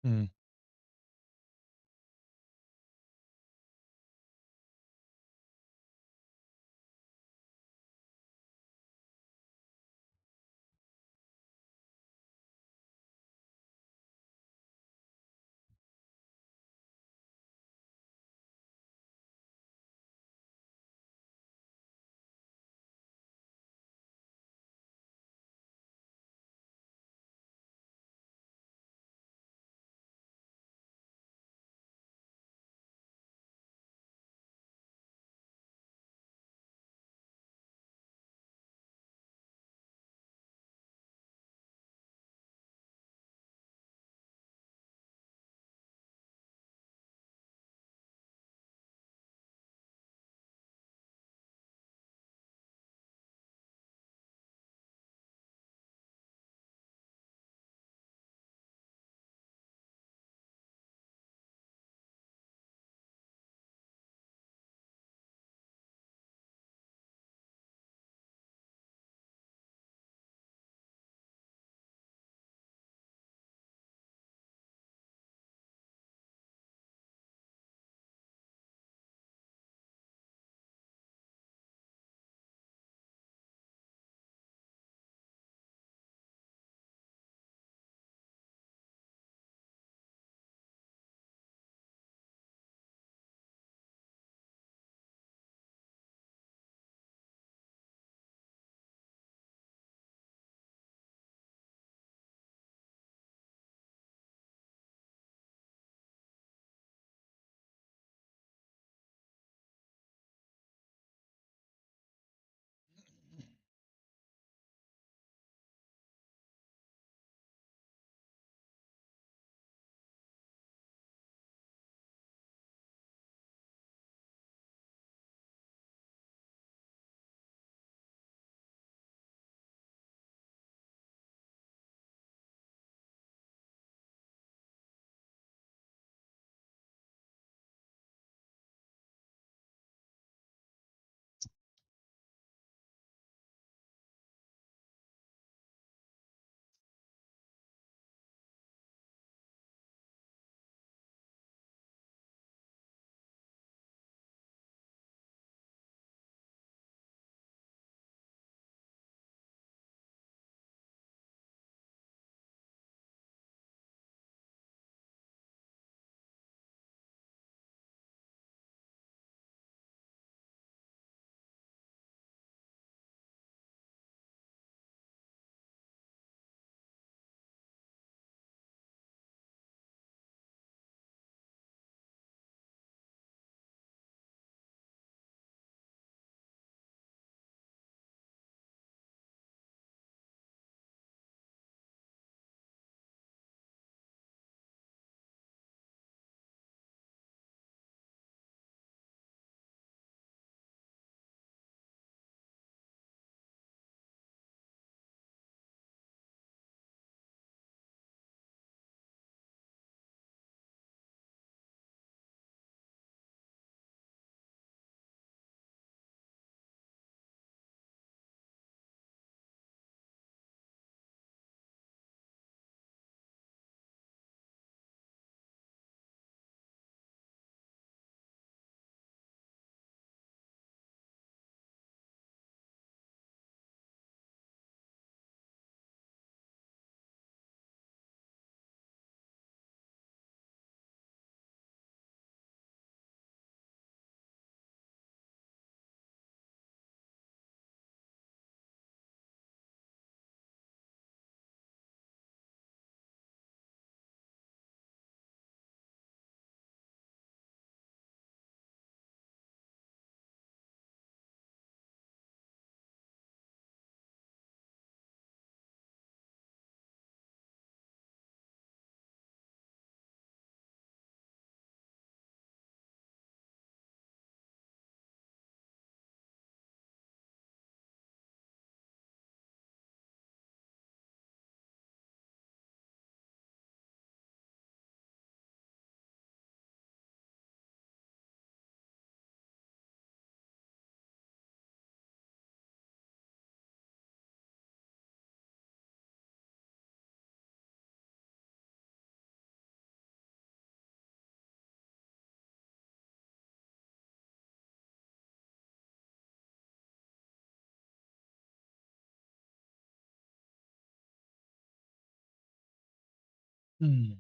Mm. Hmm.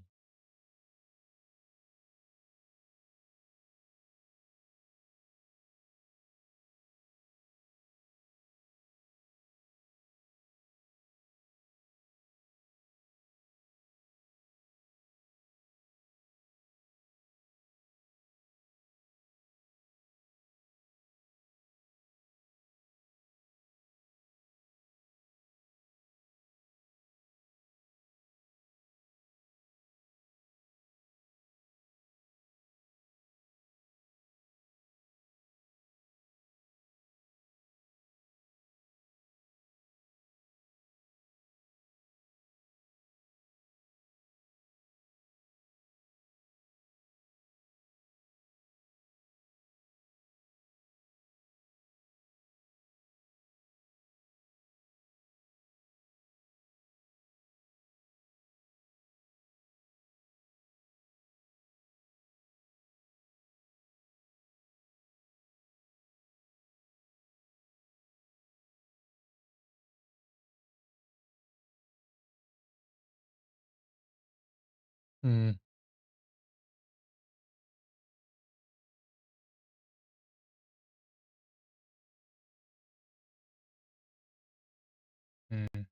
Hmm. Hmm. I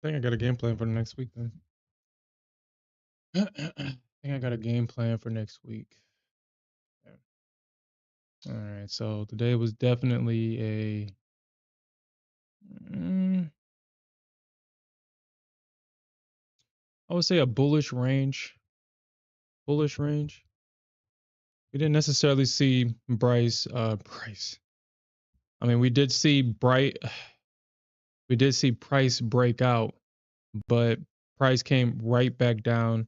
think I got a game plan for the next week then. I think I got a game plan for next week. Yeah. All right. So today was definitely mm, I would say a bullish range. Bullish range. We didn't necessarily see Price. I mean, we did see price break out, but price came right back down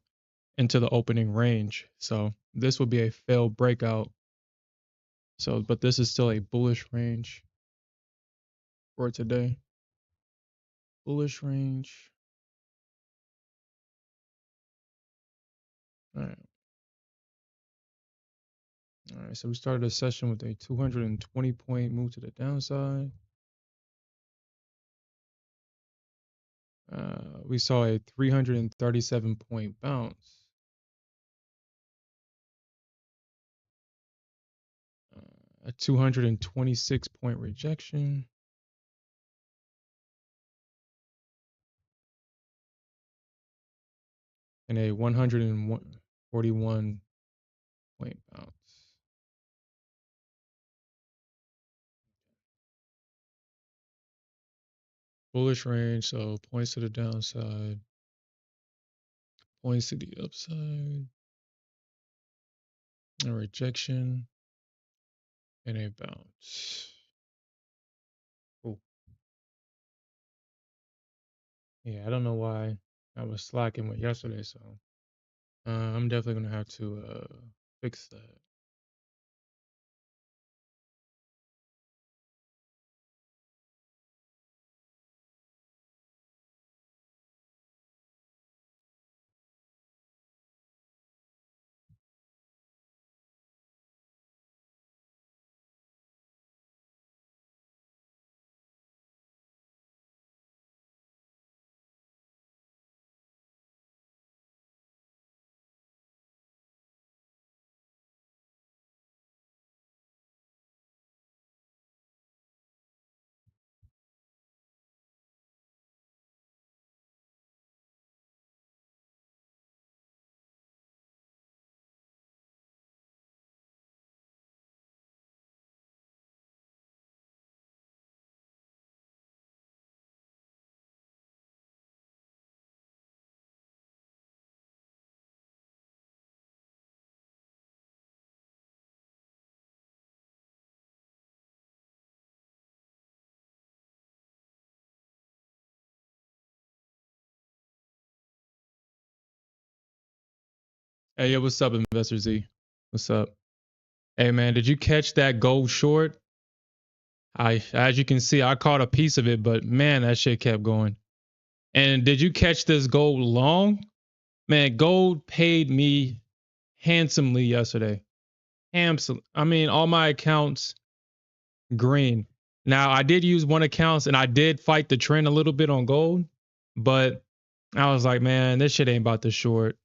into the opening range. So this would be a failed breakout. So, but this is still a bullish range for today. Bullish range. All right. All right. So we started a session with a 220 point move to the downside. We saw a 337 point bounce, a 226 point rejection, and a 141 point bounce. Bullish range, so points to the downside, points to the upside, a rejection, and a bounce. Oh, yeah, I don't know why I was slacking with yesterday, so I'm definitely gonna have to fix that. Hey, yo, what's up, Investor Z? What's up? Hey, man, did you catch that gold short? As you can see, I caught a piece of it, but man, that shit kept going. And did you catch this gold long? Man, gold paid me handsomely yesterday. Handsome. I mean, all my accounts green. Now, I did use one account and I did fight the trend a little bit on gold, but I was like, man, this shit ain't about to short.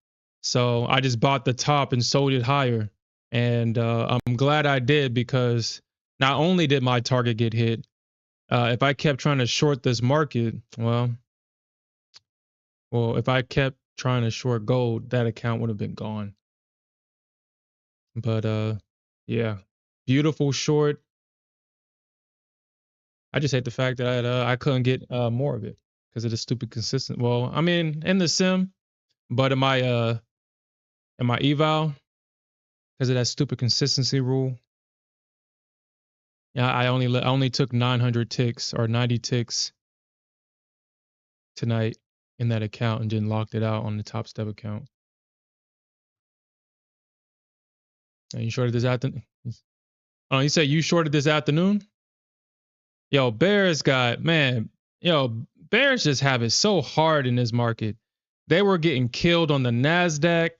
So I just bought the top and sold it higher. And I'm glad I did because not only did my target get hit, if I kept trying to short this market, if I kept trying to short gold, that account would have been gone. But yeah, beautiful short. I just hate the fact that I couldn't get more of it because of the stupid consistent. Well, I mean, in the sim, but in my eval, because of that stupid consistency rule, yeah, I only took 900 ticks or 90 ticks tonight in that account and then locked it out on the Top Step account. And you shorted this afternoon? Oh, you said you shorted this afternoon? Yo, Bears got, man, Bears just have it so hard in this market. They were getting killed on the Nasdaq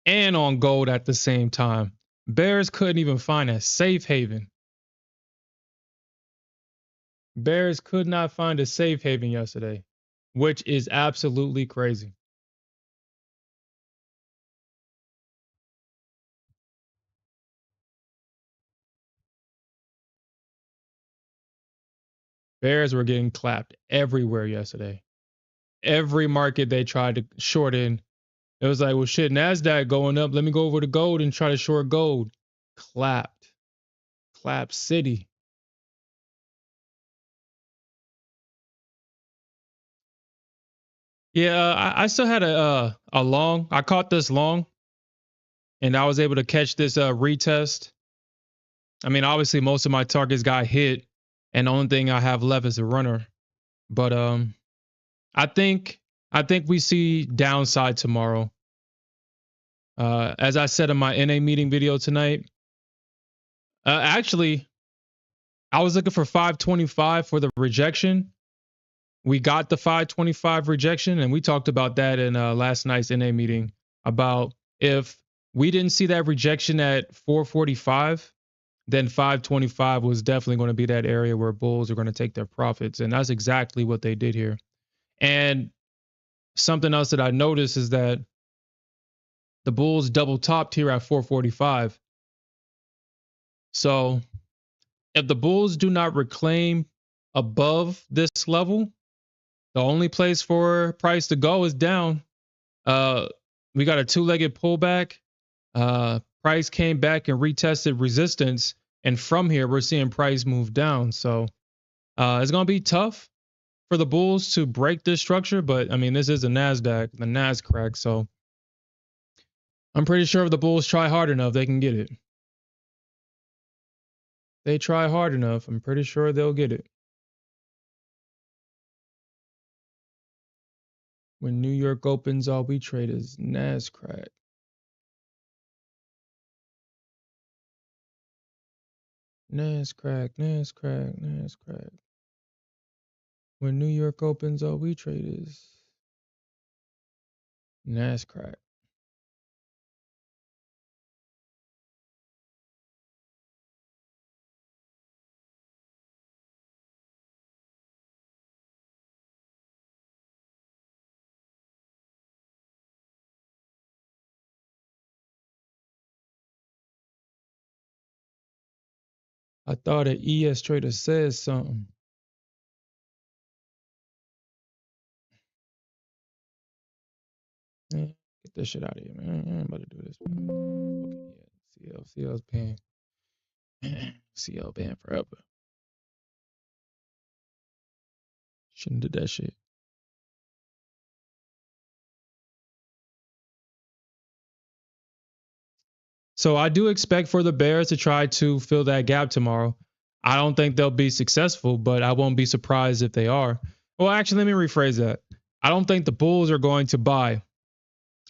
and on gold at the same time. Bears couldn't even find a safe haven. Bears could not find a safe haven yesterday, which is absolutely crazy. Bears were getting clapped everywhere yesterday. Every market they tried to short in, it was like, well, shit, Nasdaq going up. Let me go over to gold and try to short gold. Clapped, clap city. Yeah, I still had a long. I caught this long, and I was able to catch this retest. I mean, obviously, most of my targets got hit, and the only thing I have left is a runner. But I think I think we see downside tomorrow. As I said in my NA meeting video tonight, actually, I was looking for 525 for the rejection. We got the 525 rejection, and we talked about that in last night's NA meeting about if we didn't see that rejection at 445, then 525 was definitely going to be that area where bulls are going to take their profits. And that's exactly what they did here. And something else that I noticed is that the bulls double topped here at 445. So if the bulls do not reclaim above this level, the only place for price to go is down. We got a two-legged pullback. Price came back and retested resistance, and from here we're seeing price move down. So it's gonna be tough for the bulls to break this structure, but I mean this is the Nasdaq, so I'm pretty sure if the bulls try hard enough, they can get it. They try hard enough, I'm pretty sure they'll get it. When New York opens, all we trade is Nasdaq. Nasdaq. When New York opens, all we trade is Nasdaq. I thought an ES trader said something. Man, get this shit out of here, man. I ain't about to do this, man. CL's banned. CL banned forever. Shouldn't have did that shit. So I do expect for the Bears to try to fill that gap tomorrow. I don't think they'll be successful, but I won't be surprised if they are. Well, actually, let me rephrase that. I don't think the Bulls are going to buy.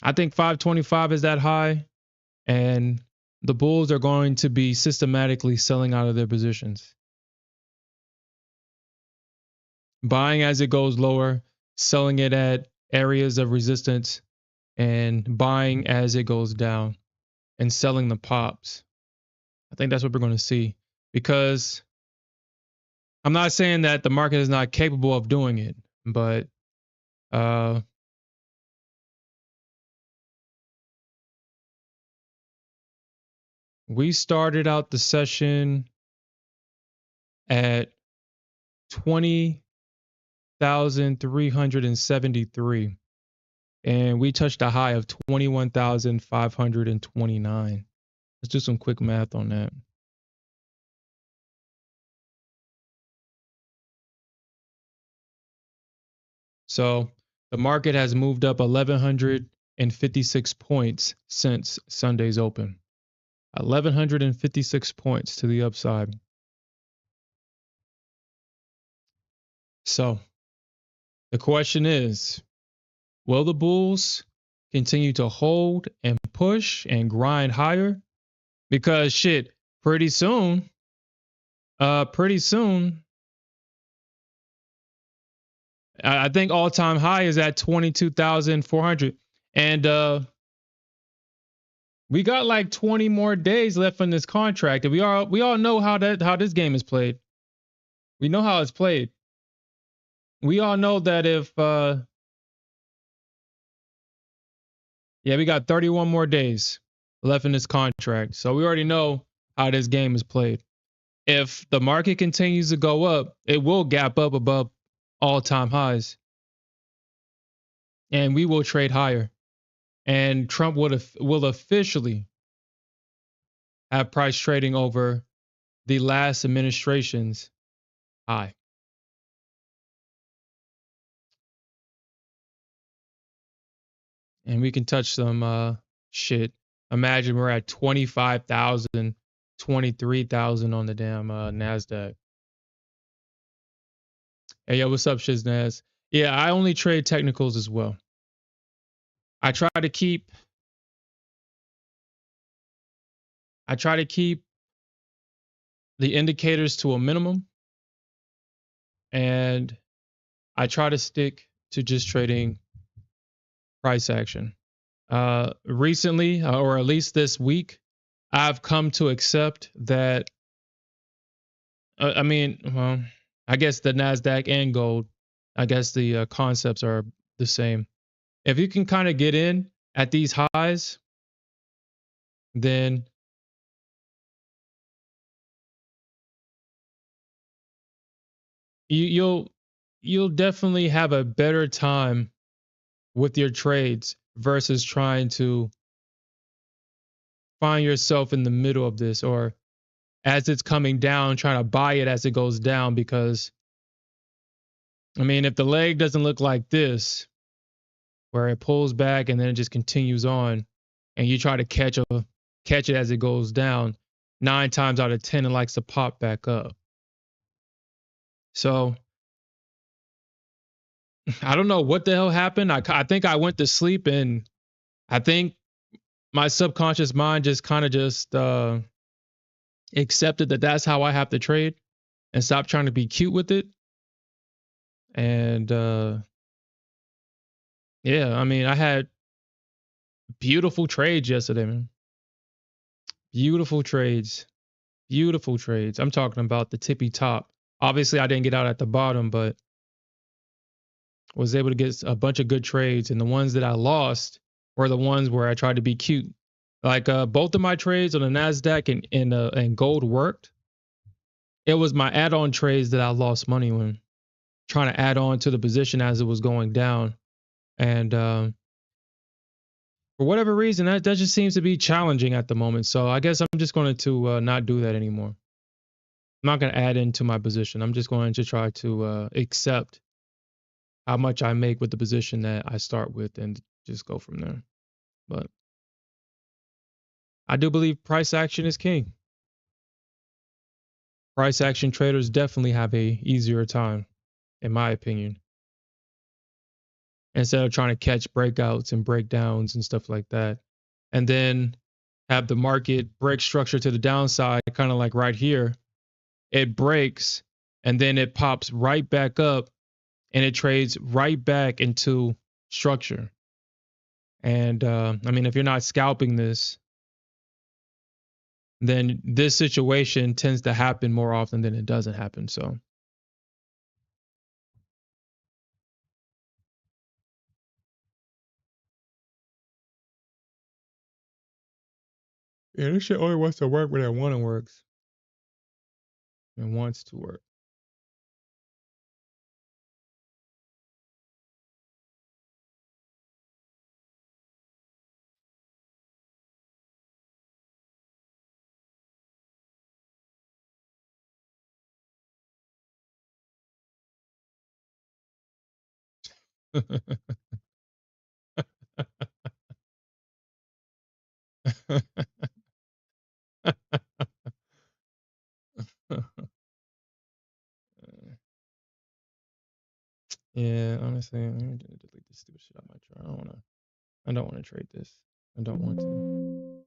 I think 525 is that high, and the bulls are going to be systematically selling out of their positions, buying as it goes lower, selling it at areas of resistance, and buying as it goes down and selling the pops. I think that's what we're going to see, because I'm not saying that the market is not capable of doing it, but uh, we started out the session at 20,373, and we touched a high of 21,529. Let's do some quick math on that. So the market has moved up 1,156 points since Sunday's open. 1,156 points to the upside. So the question is, will the bulls continue to hold and push and grind higher? Because shit, pretty soon, I think all-time high is at 22,400. And we got like 20 more days left on this contract. And we all know how this game is played. We know how it's played. We all know that if we got 31 more days left in this contract. So we already know how this game is played. If the market continues to go up, it will gap up above all-time highs. And we will trade higher. And Trump will officially have price trading over the last administration's high. And we can touch some shit. Imagine we're at 25,000, 23,000 on the damn Nasdaq. Hey, yo, what's up, Shiznaz? Yeah, I only trade technicals as well. I try to keep the indicators to a minimum, and I try to stick to just trading price action. Recently, or at least this week, I've come to accept that. I guess the Nasdaq and gold, I guess the concepts are the same. If you can kind of get in at these highs, then you'll definitely have a better time with your trades versus trying to find yourself in the middle of this, or as it's coming down, trying to buy it as it goes down. Because if the leg doesn't look like this, where it pulls back and then it just continues on, and you try to catch it as it goes down, 9 times out of 10 it likes to pop back up. So I don't know what the hell happened. I think I went to sleep, and I think my subconscious mind just kind of accepted that that's how I have to trade, and stopped trying to be cute with it. And I had beautiful trades yesterday, man. Beautiful trades. Beautiful trades. I'm talking about the tippy top. Obviously, I didn't get out at the bottom, but was able to get a bunch of good trades. And the ones that I lost were the ones where I tried to be cute. Like both of my trades on the Nasdaq and gold worked. It was my add-on trades that I lost money when trying to add on to the position as it was going down. And for whatever reason, that just seems to be challenging at the moment. So I guess I'm just going to not do that anymore. I'm not going to add into my position. I'm just going to try to accept how much I make with the position that I start with and just go from there. But I do believe price action is king. Price action traders definitely have a easier time, in my opinion. instead of trying to catch breakouts and breakdowns and stuff like that. And then have the market break structure to the downside, kind of like right here. It breaks and then it pops right back up and it trades right back into structure. And I mean, if you're not scalping this, then this situation tends to happen more often than it doesn't happen. So, yeah, this shit only wants to work when it works. It wants to work. Yeah, honestly, let me delete this stupid shit out my chart. I don't want to trade this. I don't want to.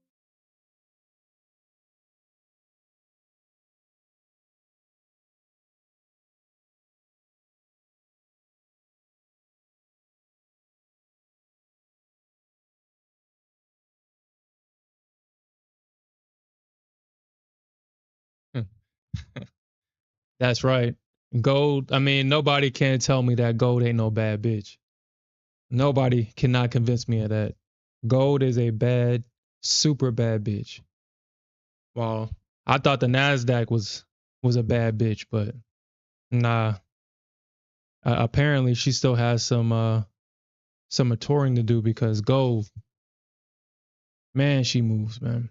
That's right. Gold, I mean, nobody can tell me that gold ain't no bad bitch. Nobody cannot convince me of that. Gold is a bad, super bad bitch. Well, I thought the Nasdaq was a bad bitch, but nah. Apparently, she still has some maturing to do because gold, man, she moves, man.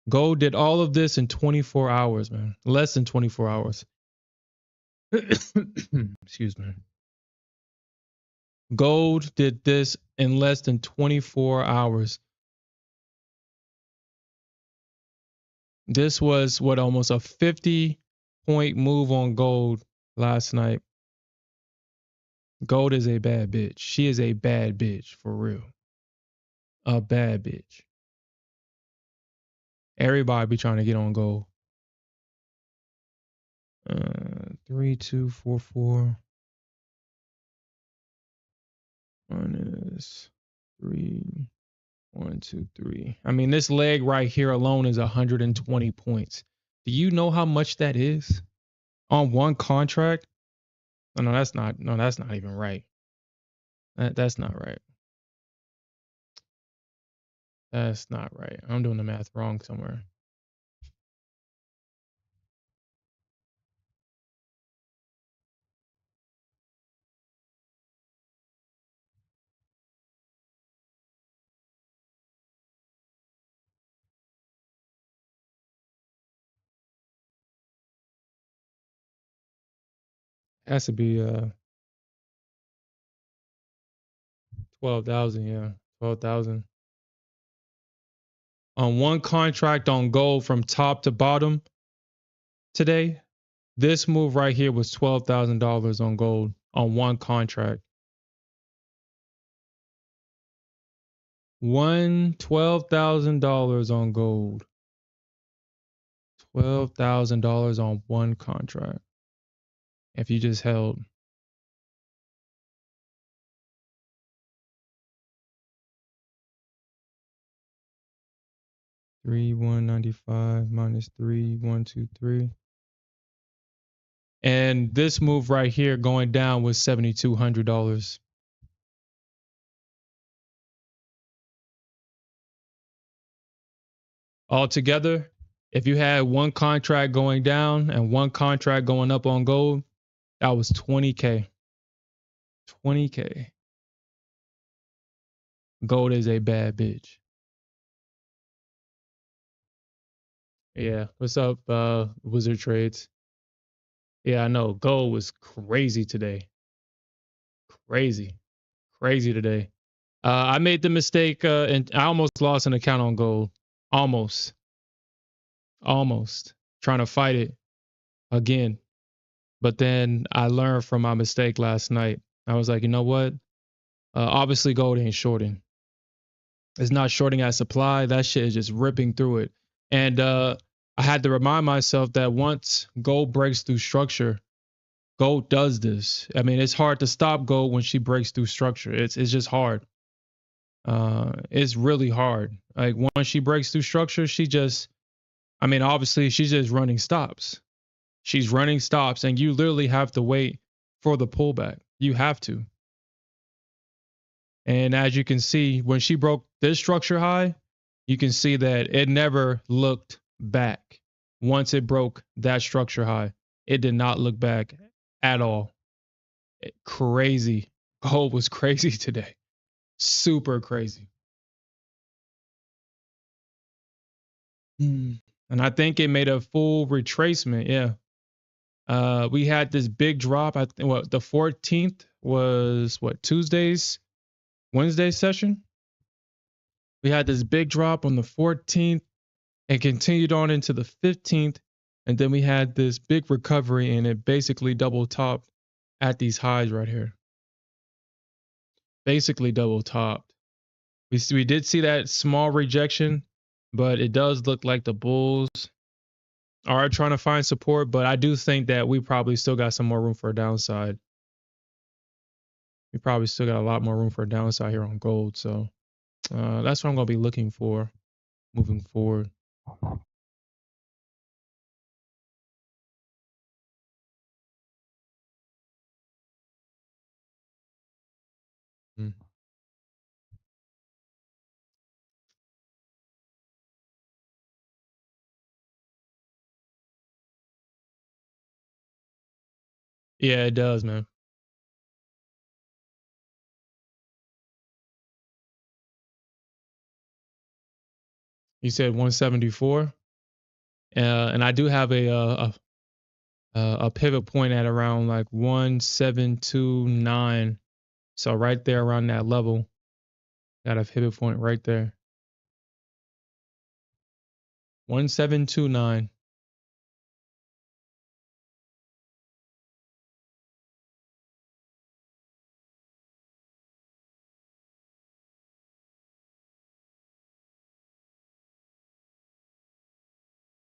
Gold did all of this in 24 hours, man. Less than 24 hours. Excuse me. Gold did this in less than 24 hours. This was what, almost a 50-point move on gold last night. Gold is a bad bitch. She is a bad bitch for real. A bad bitch. Everybody be trying to get on gold. 3244 minus 3123. I mean, this leg right here alone is 120 points. Do you know how much that is on one contract? Oh, no, that's not. No, that's not even right. That's not right. That's not right. I'm doing the math wrong somewhere. It has to be 12,000. Yeah, 12,000 on one contract on gold from top to bottom today. This move right here was $12,000 on gold on one contract. $12,000 on gold. $12,000 on one contract. If you just held 3,195 minus 3,123. And this move right here going down was $7,200. Altogether, if you had one contract going down and one contract going up on gold, that was 20K. 20K. Gold is a bad bitch. Yeah. What's up, Wizard Trades? Yeah, I know. Gold was crazy today. Crazy. Crazy today. I made the mistake and I almost lost an account on gold. Almost. Almost. Trying to fight it again. But then I learned from my mistake last night. I was like, you know what? Obviously, gold ain't shorting. It's not shorting at supply. That shit is just ripping through it. And I had to remind myself that once gold breaks through structure, gold does this. I mean, it's hard to stop gold when she breaks through structure. It's just hard. It's really hard. Like once she breaks through structure, she just, I mean, obviously she's just running stops. She's running stops, and you literally have to wait for the pullback. You have to. And as you can see, when she broke this structure high, you can see that it never looked back. Once it broke that structure high, it did not look back at all. Crazy. Gold was crazy today. Super crazy. And I think it made a full retracement. Yeah. We had this big drop. I think what the 14th was what Wednesday session. We had this big drop on the 14th and continued on into the 15th. And then we had this big recovery and it basically double topped at these highs right here. Basically double topped. We did see that small rejection, but it does look like the bulls are trying to find support. But I do think that we probably still got some more room for a downside. We probably still got a lot more room for a downside here on gold. So that's what I'm going to be looking for moving forward. Mm. Yeah, it does, man. You said 174, and I do have a pivot point at around like 1729. So right there around that level, got a pivot point right there. 1729.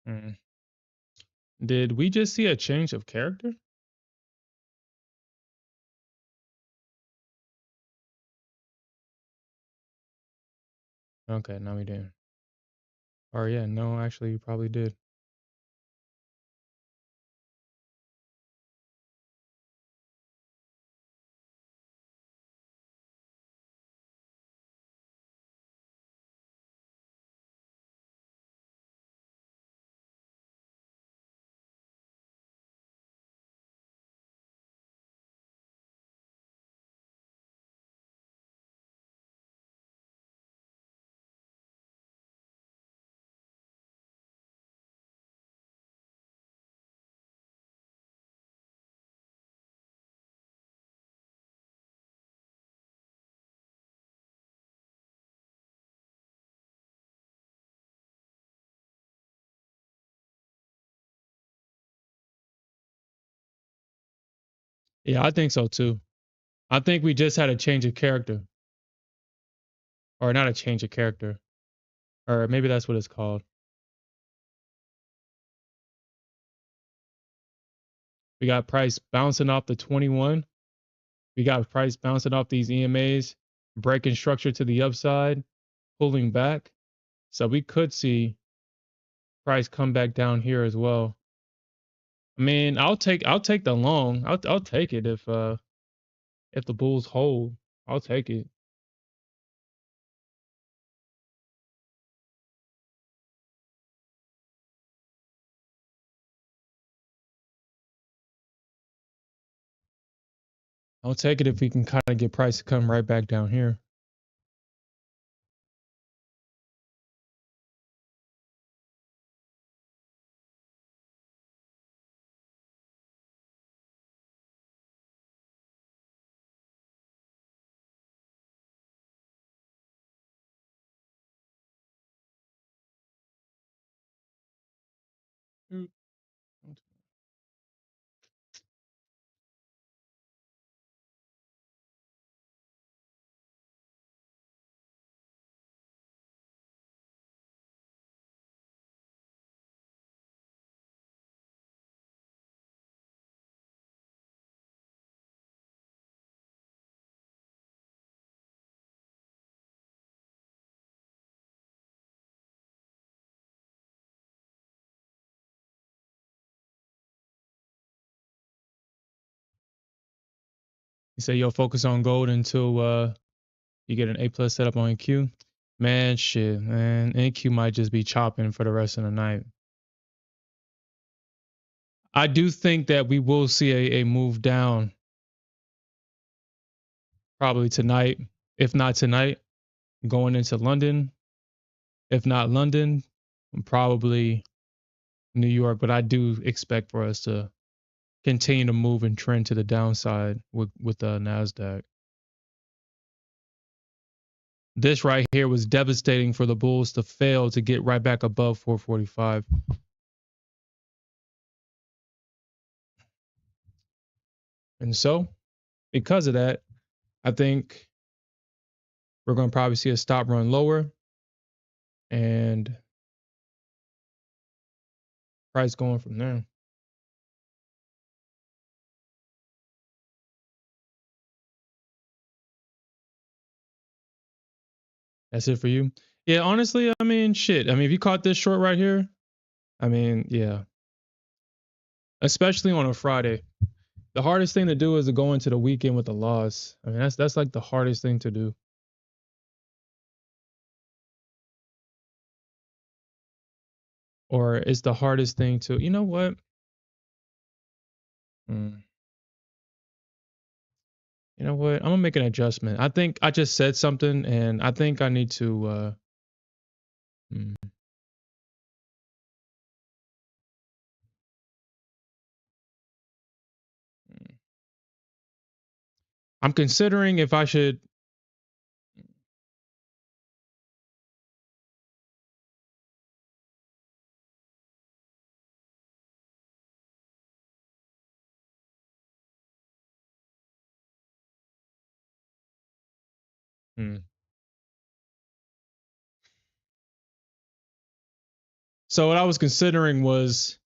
Mm. Did we just see a change of character? Okay, no, we didn't. Or yeah, no, actually, you probably did. Yeah, I think so too. I think we just had a change of character, or not a change of character, or maybe that's what it's called. We got price bouncing off the 21. We got price bouncing off these EMAs, breaking structure to the upside, pulling back. So we could see price come back down here as well. I mean, I'll take the long. I'll take it if the bulls hold. I'll take it. I'll take it if we can kind of get price to come right back down here. Mm. You say you'll focus on gold until you get an A plus setup on NQ. Man, shit, man. NQ might just be chopping for the rest of the night. I do think that we will see a move down probably tonight. If not tonight, going into London. If not London, probably New York. But I do expect for us to continue to move and trend to the downside with the Nasdaq. This right here was devastating for the bulls to fail to get right back above 445. And so, because of that, I think we're going to probably see a stop run lower and price going from there. That's it for you. Yeah, honestly, I mean, shit. I mean, if you caught this short right here, I mean, yeah, especially on a Friday. The hardest thing to do is to go into the weekend with a loss. I mean, that's like the hardest thing to do. Or it's the hardest thing to, you know what? Mm, you know what? I'm gonna make an adjustment. I think I just said something, and I think I need to. Mm, mm. I'm considering if I should. Mm. So what I was considering was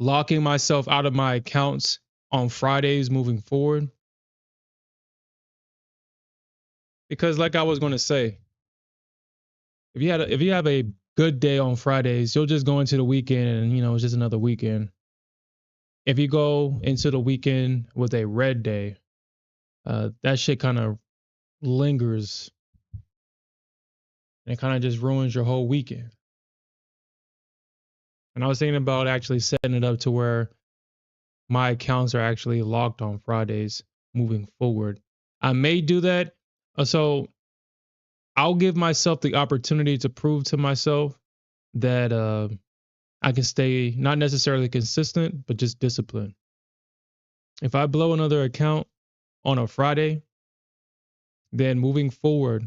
locking myself out of my accounts on Fridays moving forward, because, like I was going to say, if you have a good day on Fridays, you'll just go into the weekend and it's just another weekend. If you go into the weekend with a red day, that shit kind of lingers and it kind of just ruins your whole weekend. And I was thinking about actually setting it up to where my accounts are actually locked on Fridays moving forward. I may do that. So I'll give myself the opportunity to prove to myself that I can stay not necessarily consistent, but just disciplined. If I blow another account on a Friday, then moving forward,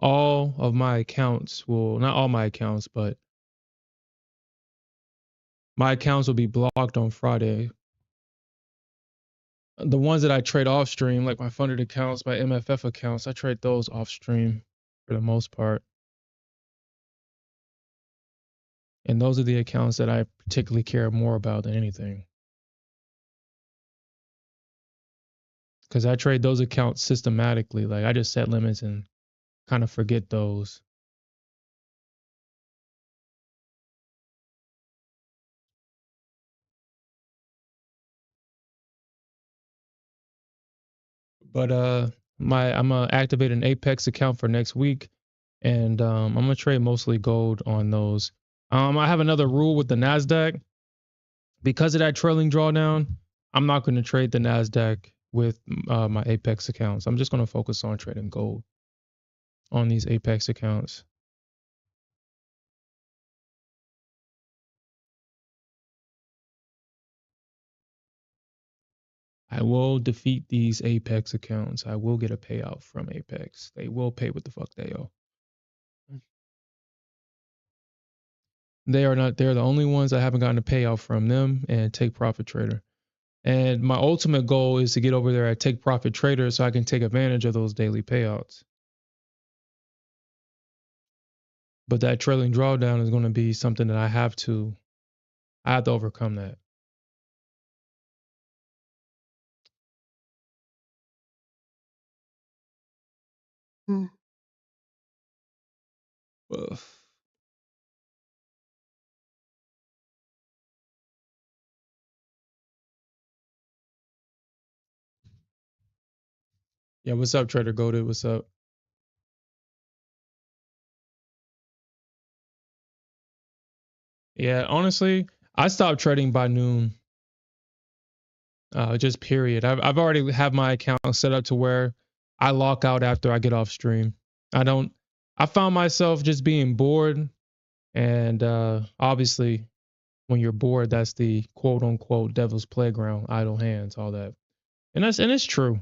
all of my accounts will, not all my accounts, but my accounts will be blocked on Friday. The ones that I trade off stream, like my funded accounts, my MFF accounts, I trade those off stream for the most part. And those are the accounts that I particularly care more about than anything. Because I trade those accounts systematically. Like I just set limits and kind of forget those. But I'm gonna activate an Apex account for next week, and I'm gonna trade mostly gold on those. I have another rule with the Nasdaq because of that trailing drawdown. I'm not going to trade the Nasdaq with my Apex accounts. I'm just going to focus on trading gold on these Apex accounts. I will defeat these Apex accounts. I will get a payout from Apex. They will pay what the fuck they owe. They are not, they're the only ones I haven't gotten a payout from them and Take Profit Trader. And my ultimate goal is to get over there at Take Profit Trader so I can take advantage of those daily payouts. But that trailing drawdown is going to be something that I have to overcome that. Mm. Ugh. Yeah, what's up, Trader Golded? What's up? Yeah, honestly, I stopped trading by noon. Just period. I've already have my account set up to where I lock out after I get off stream. I don't. I found myself just being bored, and obviously, when you're bored, that's the quote unquote devil's playground, idle hands, all that, and it's true.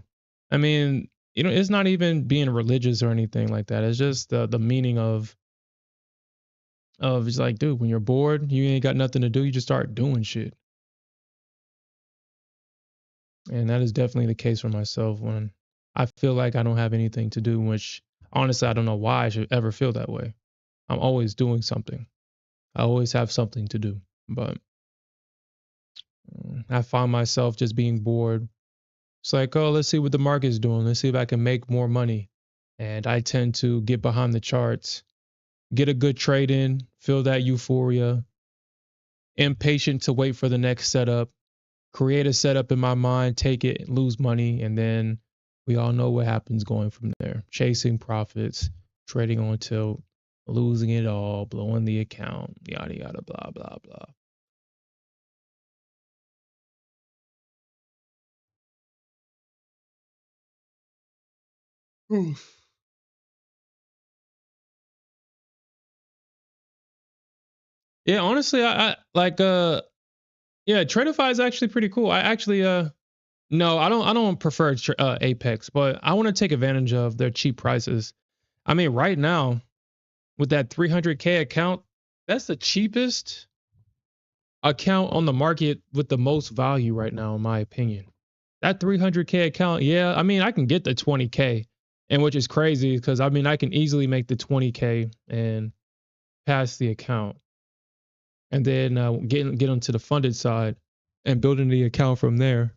I mean, it's not even being religious or anything like that. It's just the meaning of it's like, dude, when you're bored, you ain't got nothing to do, you just start doing shit. And that is definitely the case for myself when I feel like I don't have anything to do, which honestly, I don't know why I should ever feel that way. I'm always doing something. I always have something to do. But I find myself just being bored. It's like, oh, let's see what the market's doing. Let's see if I can make more money. And I tend to get behind the charts, get a good trade in, feel that euphoria, impatient to wait for the next setup, create a setup in my mind, take it, lose money, and then we all know what happens going from there. Chasing profits, trading on tilt, losing it all, blowing the account, yada yada, blah blah blah. Oof. Yeah, honestly, I like yeah, Tradify is actually pretty cool. I actually no, I don't prefer Apex, but I want to take advantage of their cheap prices. I mean, right now with that 300K account, that's the cheapest account on the market with the most value right now, in my opinion. That 300K account, yeah, I mean, I can get the 20K, and which is crazy because I mean, I can easily make the 20K and pass the account, and then get onto the funded side and building the account from there.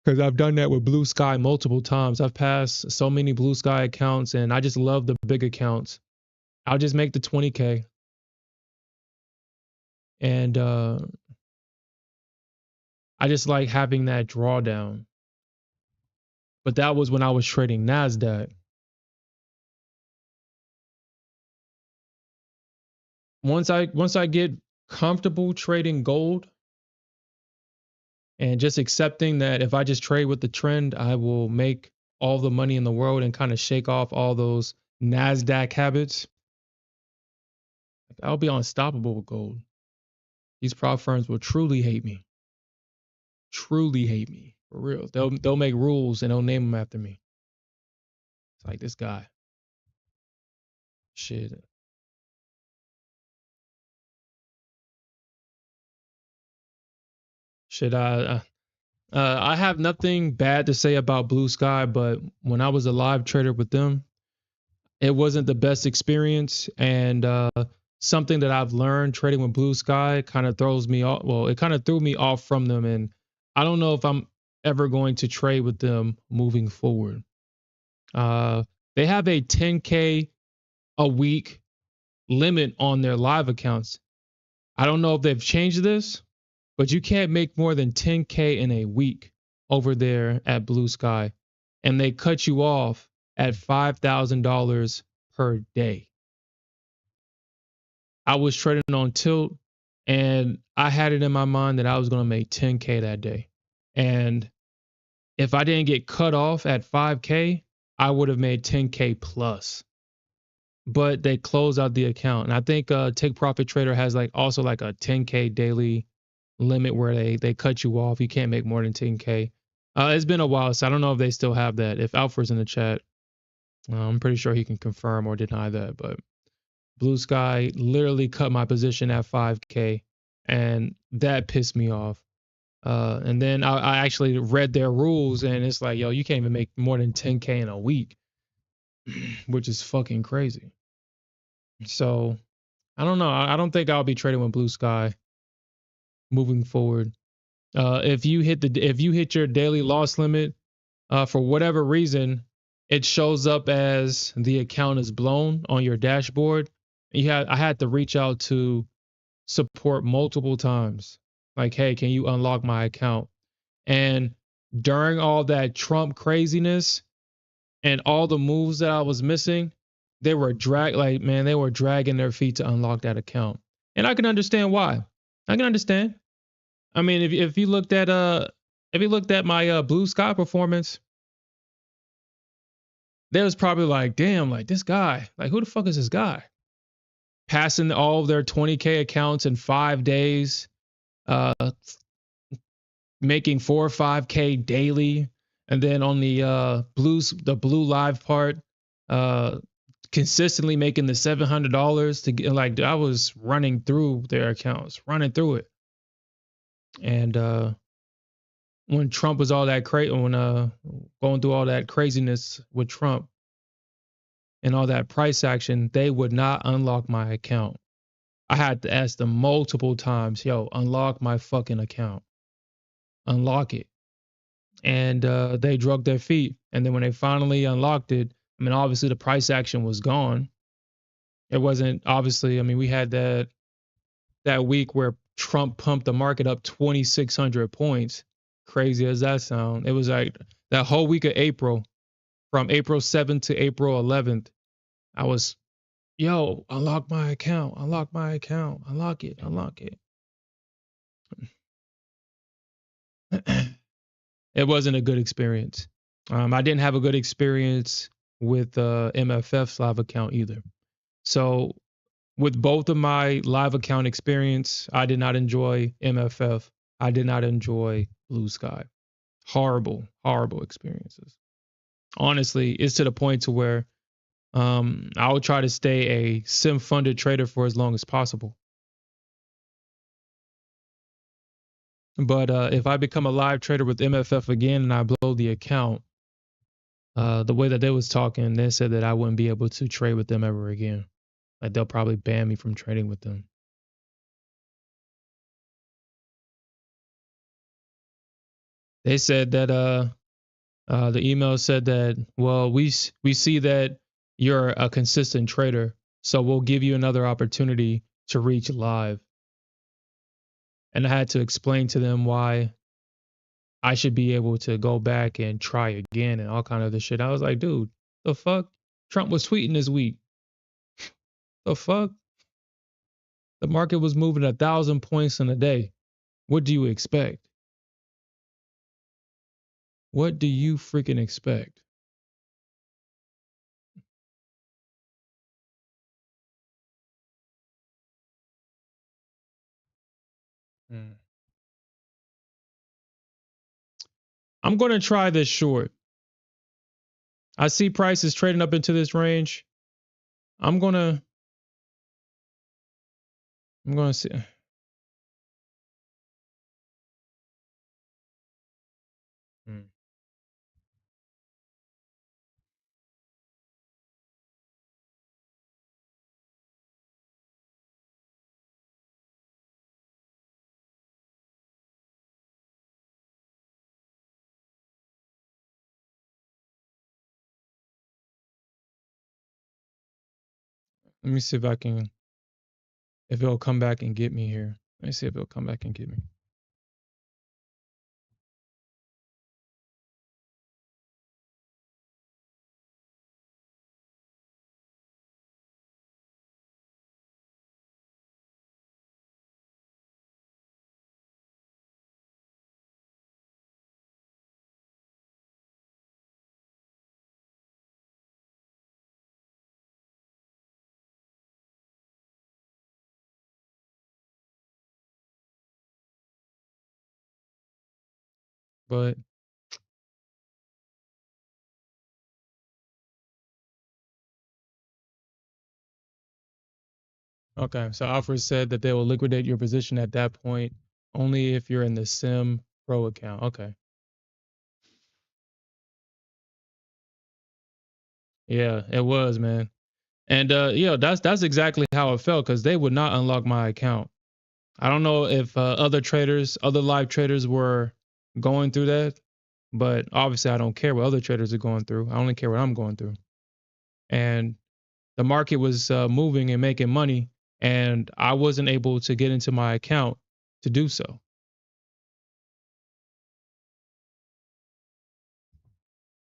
Because I've done that with Blue Sky multiple times. I've passed so many Blue Sky accounts, and I just love the big accounts. I'll just make the 20K, and I just like having that drawdown. But that was when I was trading Nasdaq. Once I get comfortable trading gold and just accepting that if I just trade with the trend, I will make all the money in the world and kind of shake off all those Nasdaq habits, I'll be unstoppable with gold. These prop firms will truly hate me. Truly hate me. For real. They'll make rules and they'll name them after me. It's like this guy. Shit. Shit. I have nothing bad to say about Blue Sky, but when I was a live trader with them, it wasn't the best experience. And something that I've learned trading with Blue Sky kind of throws me off. Well, it kind of threw me off from them. And I don't know if I'm ever going to trade with them moving forward. Uh, they have a 10K a week limit on their live accounts. I don't know if they've changed this, but you can't make more than 10K in a week over there at Blue Sky. And they cut you off at $5,000 per day. I was trading on tilt and I had it in my mind that I was going to make 10K that day. And if I didn't get cut off at 5K, I would have made 10K plus. But they closed out the account. And I think Take Profit Trader has like also like a 10K daily limit where they cut you off. You can't make more than 10K. It's been a while, so I don't know if they still have that. If Alfred's in the chat, I'm pretty sure he can confirm or deny that. But Blue Sky literally cut my position at 5K, and that pissed me off. And then I actually read their rules, and it's like, yo, you can't even make more than 10K in a week, which is fucking crazy. So I don't know. I don't think I'll be trading with Blue Sky moving forward. If you hit your daily loss limit, for whatever reason, it shows up as the account is blown on your dashboard. I had to reach out to support multiple times. Like, hey, can you unlock my account? And during all that Trump craziness, And all the moves that I was missing, they were they were dragging their feet to unlock that account. And I can understand why. I can understand. I mean, if you looked at my Blue Sky performance, they was probably like, damn, like this guy, like who the fuck is this guy? Passing all of their 20K accounts in 5 days, uh, making 4 or 5K daily, and then on the blue live part, uh, consistently making the $700 to get, like I was running through their accounts, running through it. And when Trump was all that crazy, when going through all that craziness with Trump and all that price action, they would not unlock my account. I had to ask them multiple times, yo, unlock my fucking account, unlock it. And they drug their feet. And then when they finally unlocked it, I mean, obviously the price action was gone. It wasn't obviously. I mean, we had that week where Trump pumped the market up 2,600 points. Crazy as that sound, it was like that whole week of April, from April 7th to April 11th. I was, yo, unlock my account, unlock my account, unlock it, unlock it. It wasn't a good experience. I didn't have a good experience with MFF's live account either. So with both of my live account experience, I did not enjoy MFF. I did not enjoy Blue Sky. Horrible, horrible experiences. Honestly, it's to the point to where I would try to stay a sim funded trader for as long as possible. But if I become a live trader with MFF again and I blow the account, the way that they was talking, they said that I wouldn't be able to trade with them ever again. Like they'll probably ban me from trading with them. They said that the email said that, well, we see that you're a consistent trader, so we'll give you another opportunity to reach live. And I had to explain to them why I should be able to go back and try again and all kind of this shit. I was like, dude, the fuck? Trump was tweeting this week. The fuck? The market was moving 1,000 points in a day. What do you expect? What do you freaking expect? Hmm. I'm going to try this short. I see prices trading up into this range. I'm going to see. Hmm. Let me see if it'll come back and get me here. Let me see if it'll come back and get me. But okay, so Alfred said that they will liquidate your position at that point only if you're in the Sim Pro account. Okay. Yeah, it was, man. And that's exactly how it felt because they would not unlock my account. I don't know if other live traders were going through that, but obviously I don't care what other traders are going through. I only care what I'm going through. And the market was moving and making money, and I wasn't able to get into my account to do so.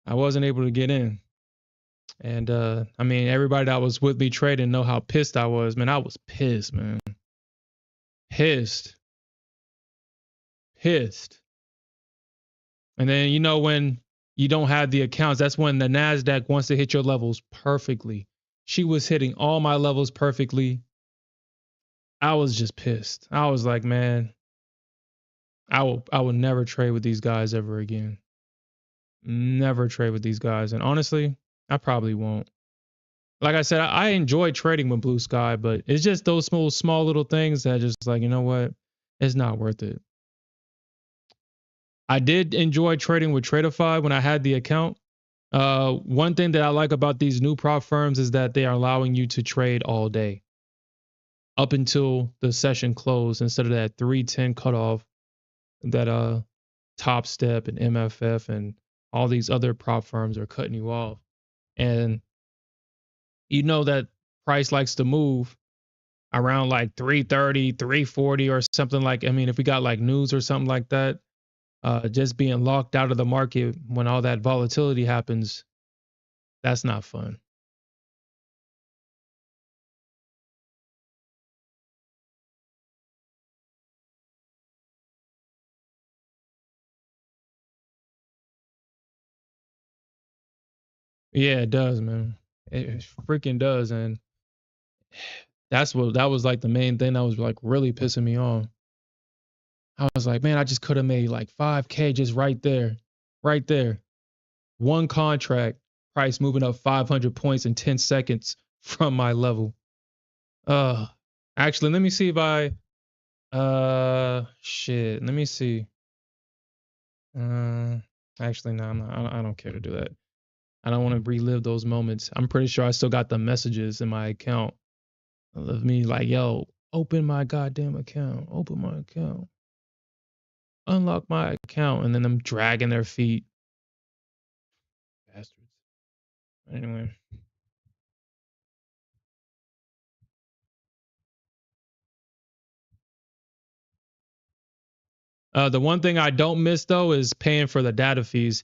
I wasn't able to get in. And I mean, everybody that was with me trading know how pissed I was, man. I was pissed, man. Pissed. Pissed. And then when you don't have the accounts, that's when the Nasdaq wants to hit your levels perfectly. She was hitting all my levels perfectly. I was just pissed. I was like, man, I will never trade with these guys ever again. Never trade with these guys. And honestly, I probably won't. Like I said, I enjoy trading with Blue Sky, but it's just those small little things that just like, you know what? It's not worth it. I did enjoy trading with Tradeify when I had the account. One thing that I like about these new prop firms is that they are allowing you to trade all day up until the session close instead of that 3:10 cutoff that Top Step and MFF and all these other prop firms are cutting you off. And you know that price likes to move around like 330, 340 or something like, I mean, if we got like news or something like that, just being locked out of the market when all that volatility happens, that's not fun. Yeah, it does, man. It freaking does. And that was like the main thing that was like really pissing me off. I was like, man, I just could have made like 5K just right there. Right there. One contract, price moving up 500 points in 10 seconds from my level. Uh Actually, let me see if I shit, let me see. Uh Actually no, I don't care to do that. I don't want to relive those moments. I'm pretty sure I still got the messages in my account of me like, yo, open my goddamn account. Open my account. Unlock my account. And then them dragging their feet. Bastards. Anyway. The one thing I don't miss though is paying for the data fees.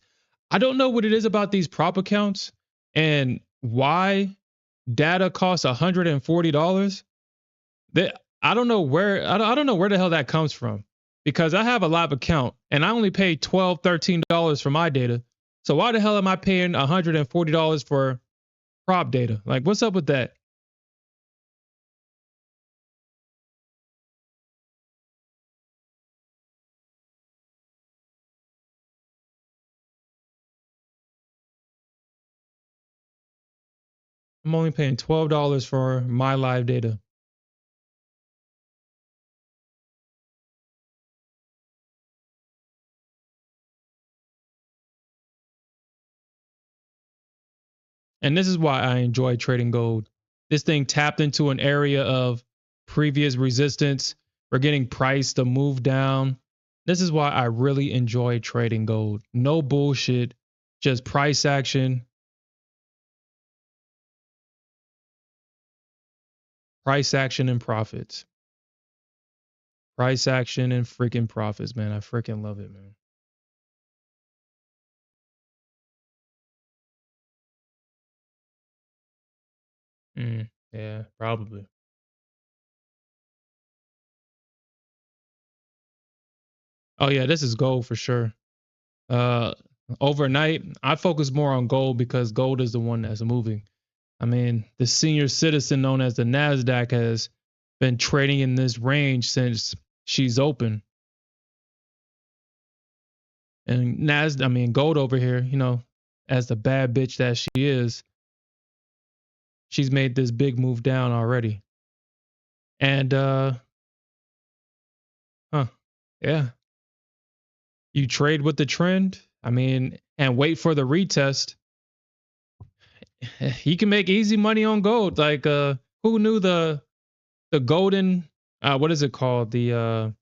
I don't know what it is about these prop accounts and why data costs $140. That I don't know where I don't know where the hell that comes from because I have a live account and I only pay $12, $13 for my data. So why the hell am I paying $140 for prop data? Like, what's up with that? I'm only paying $12 for my live data. And this is why I enjoy trading gold. This thing tapped into an area of previous resistance. We're getting price to move down. This is why I really enjoy trading gold. No bullshit, just price action, price action and profits. Price action and freaking profits, man. I freaking love it, man. Yeah, probably. Oh yeah, this is gold for sure. Uh Overnight, I focus more on gold because gold is the one that's moving. I mean, the senior citizen known as the Nasdaq has been trading in this range since she's open. And I mean, gold over here, as the bad bitch that she is, she's made this big move down already. And huh, yeah, you trade with the trend. I mean, and wait for the retest. You can make easy money on gold. Like who knew the golden what is it called? The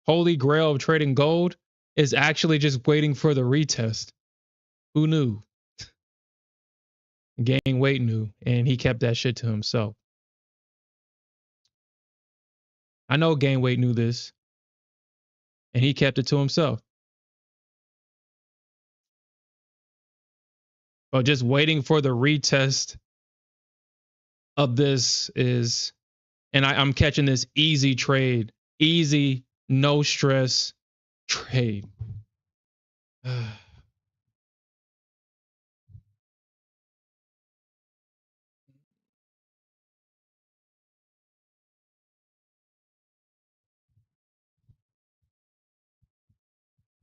holy grail of trading gold is actually just waiting for the retest. Who knew? Gain weight knew, and he kept that shit to himself. I know gain weight knew this, and he kept it to himself. But just waiting for the retest of this is, and I'm catching this easy trade, easy, no stress trade.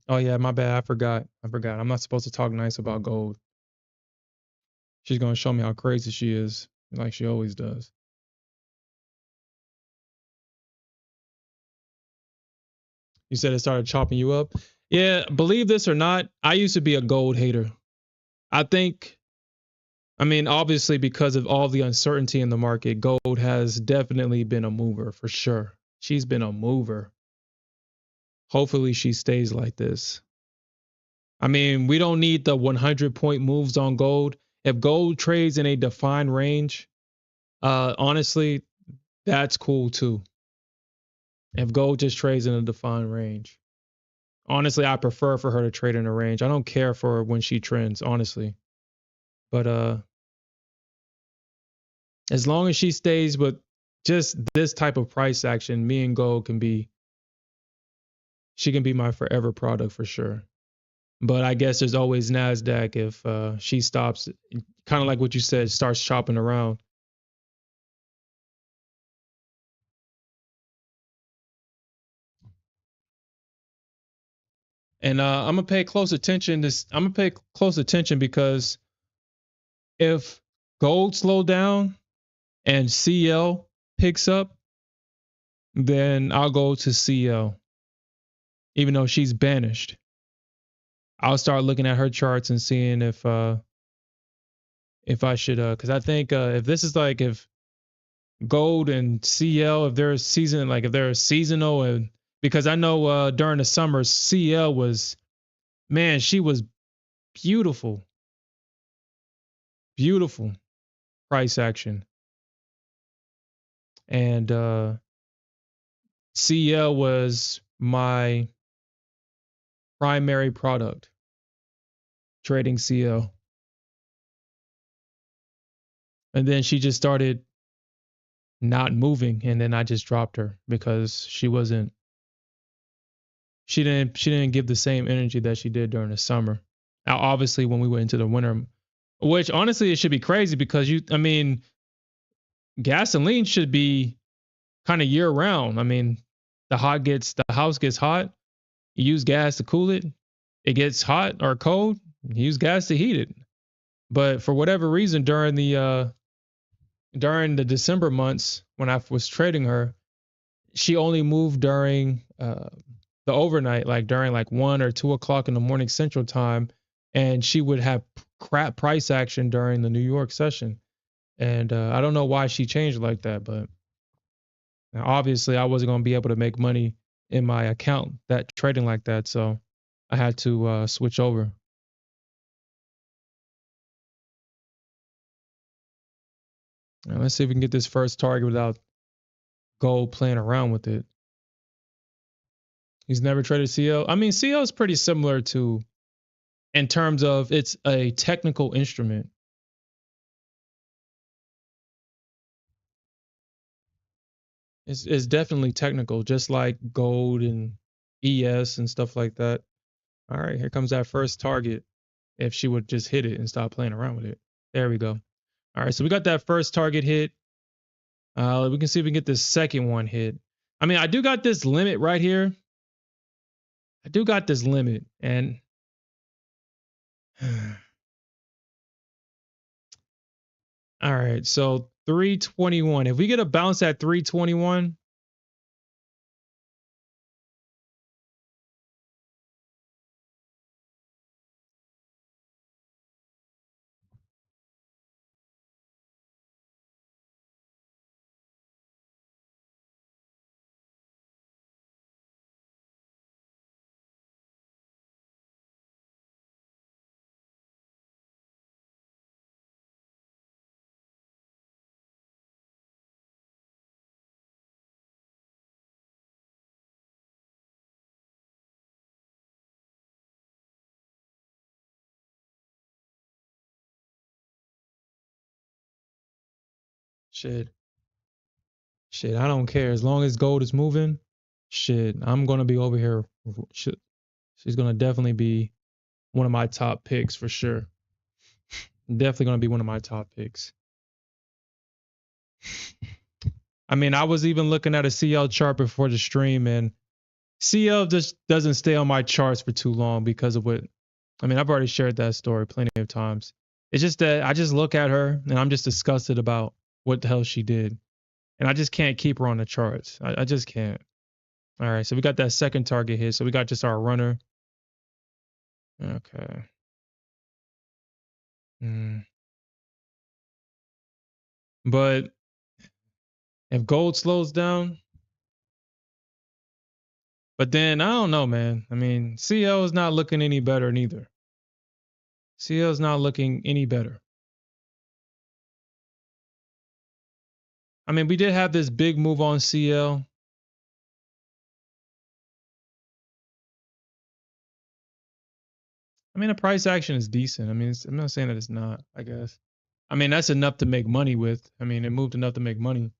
Oh yeah, my bad. I forgot. I'm not supposed to talk nice about gold. She's gonna show me how crazy she is, like she always does. You said it started chopping you up. Yeah, believe this or not, I used to be a gold hater. I think, I mean, obviously because of all the uncertainty in the market, gold has definitely been a mover for sure. She's been a mover. Hopefully she stays like this. I mean, we don't need the 100-point moves on gold. If gold trades in a defined range, honestly, that's cool too. If gold just trades in a defined range. Honestly, I prefer for her to trade in a range. I don't care for when she trends, honestly. But as long as she stays with just this type of price action, me and gold can be, she can be my forever product for sure. But I guess there's always Nasdaq if she stops, kind of like what you said, starts chopping around. And I'm gonna pay close attention. I'm gonna pay close attention because if gold slow down and CL picks up, then I'll go to CL, even though she's banished. I'll start looking at her charts and seeing if I should because I think if this is like if gold and CL if they're season like if they're seasonal and because I know during the summer CL was, man, she was beautiful, beautiful price action. And CL was my primary product, trading CL. And then she just started not moving and then I just dropped her because she didn't give the same energy that she did during the summer. Now obviously when we went into the winter, which honestly it should be crazy because I mean gasoline should be kind of year round. I mean the house gets hot, you use gas to cool it. It gets hot or cold, you use gas to heat it. But for whatever reason during the December months when I was trading her, she only moved during the overnight, like during like 1 or 2 o'clock in the morning Central Time, and she would have crap price action during the New York session. And I don't know why she changed like that, but obviously I wasn't going to be able to make money in my account that trading like that, so I had to switch over. Now, let's see if we can get this first target without gold playing around with it. He's never traded CL. I mean, CL is pretty similar to in terms of it's a technical instrument. It's definitely technical, just like gold and ES and stuff like that. All right, here comes that first target. If she would just hit it and stop playing around with it. There we go. All right, so we got that first target hit. We can see if we can get the second one hit. I mean, I do got this limit right here. I do got this limit, and all right, so 321. If we get a bounce at 321, Shit. Shit, I don't care. As long as gold is moving, shit, I'm gonna be over here. Shit, she's gonna definitely be one of my top picks for sure. Definitely gonna be one of my top picks. I mean, I was even looking at a CL chart before the stream, and CL just doesn't stay on my charts for too long because of what. I mean, I've already shared that story plenty of times. It's just that I just look at her and I'm just disgusted about what the hell she did, and I just can't keep her on the charts. I just can't. All right, so we got that second target hit. So we got just our runner. Okay. Mm. But if gold slows down, but then I don't know, man. I mean, CL is not looking any better neither. CL is not looking any better. I mean, we did have this big move on CL. I mean, the price action is decent. I mean, I'm not saying that it's not, I guess. I mean, that's enough to make money with. I mean, it moved enough to make money.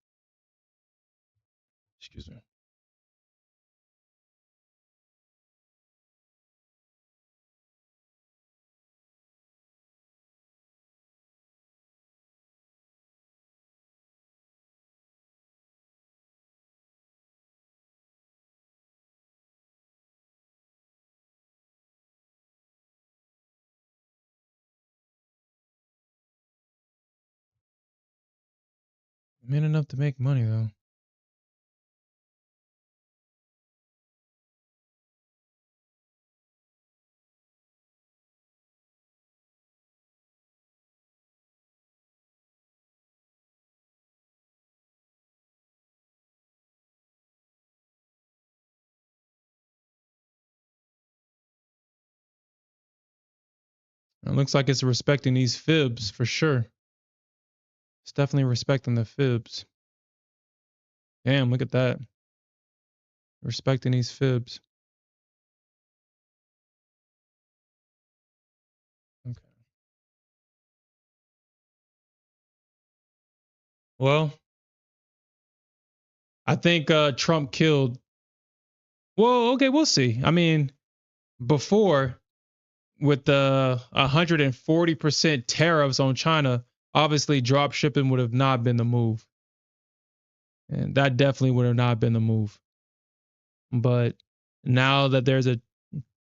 Excuse me. It made enough to make money, though. It looks like it's respecting these fibs for sure. It's definitely respecting the fibs. Damn, look at that. Respecting these fibs. Okay. Well, I think Trump killed. Well, okay, we'll see. I mean, before with the 140% tariffs on China, obviously drop shipping would have not been the move. And that definitely would have not been the move. But now that there's a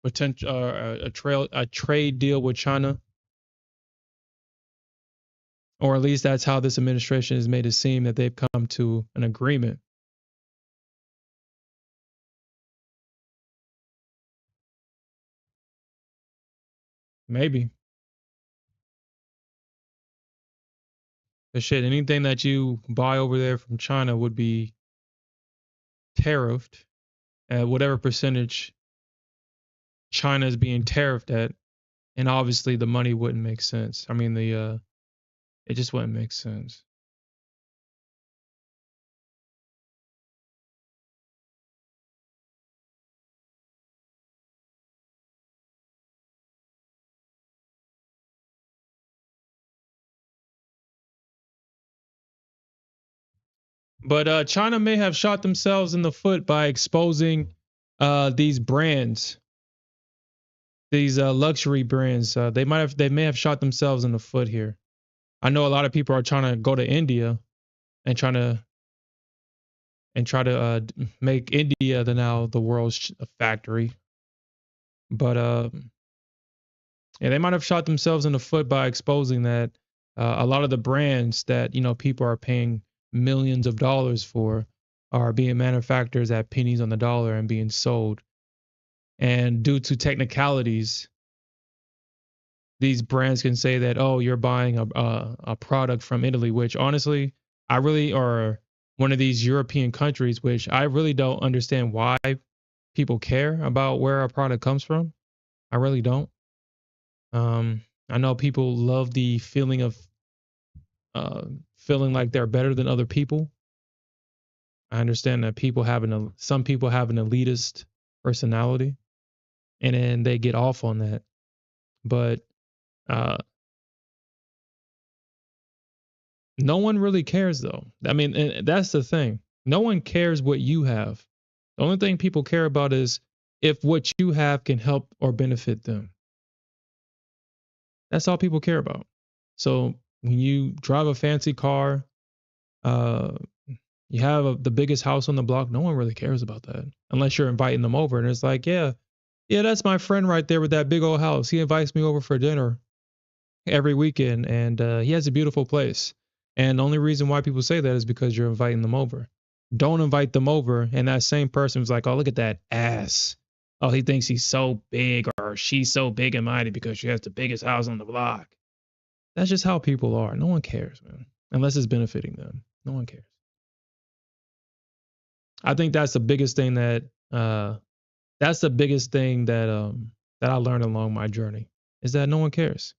potential a trade deal with China, or at least that's how this administration has made it seem that they've come to an agreement. Maybe. But shit, anything that you buy over there from China would be tariffed at whatever percentage China is being tariffed at, and obviously the money wouldn't make sense. I mean, the it just wouldn't make sense. But China may have shot themselves in the foot by exposing these brands, these luxury brands. They may have shot themselves in the foot here. I know a lot of people are trying to go to India and try to make India the world's factory. But yeah, they might have shot themselves in the foot by exposing that a lot of the brands that people are paying millions of dollars for are being manufactured at pennies on the dollar and being sold. And due to technicalities, these brands can say that, oh, you're buying a product from Italy, which honestly, I really are one of these European countries, which I really don't understand why people care about where a product comes from. I really don't. I know people love the feeling of uh, feeling like they're better than other people. I understand that some people have an elitist personality, and then they get off on that. But uh, No one really cares though. I mean, and that's the thing. No one cares what you have. The only thing people care about is if what you have can help or benefit them. That's all people care about. So when you drive a fancy car, uh, you have the biggest house on the block, no one really cares about that unless you're inviting them over. And it's like, yeah, yeah, that's my friend right there with that big old house. He invites me over for dinner every weekend, and he has a beautiful place. And the only reason why people say that is because you're inviting them over. Don't invite them over, and that same person was like, "Oh, look at that ass. Oh, he thinks he's so big, or she's so big and mighty because she has the biggest house on the block." That's just how people are. No one cares, man, unless it's benefiting them. No one cares. I think that's the biggest thing that I learned along my journey is that no one cares,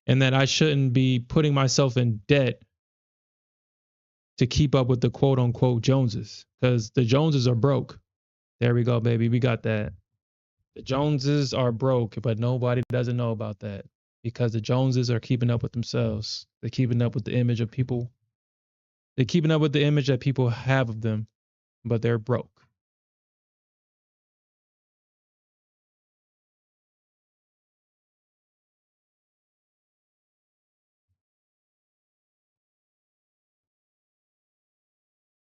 and that I shouldn't be putting myself in debt to keep up with the quote unquote Joneses, because the Joneses are broke. There we go, baby. We got that. The Joneses are broke, but nobody doesn't know about that because the Joneses are keeping up with themselves. They're keeping up with the image of people. They're keeping up with the image that people have of them, but they're broke.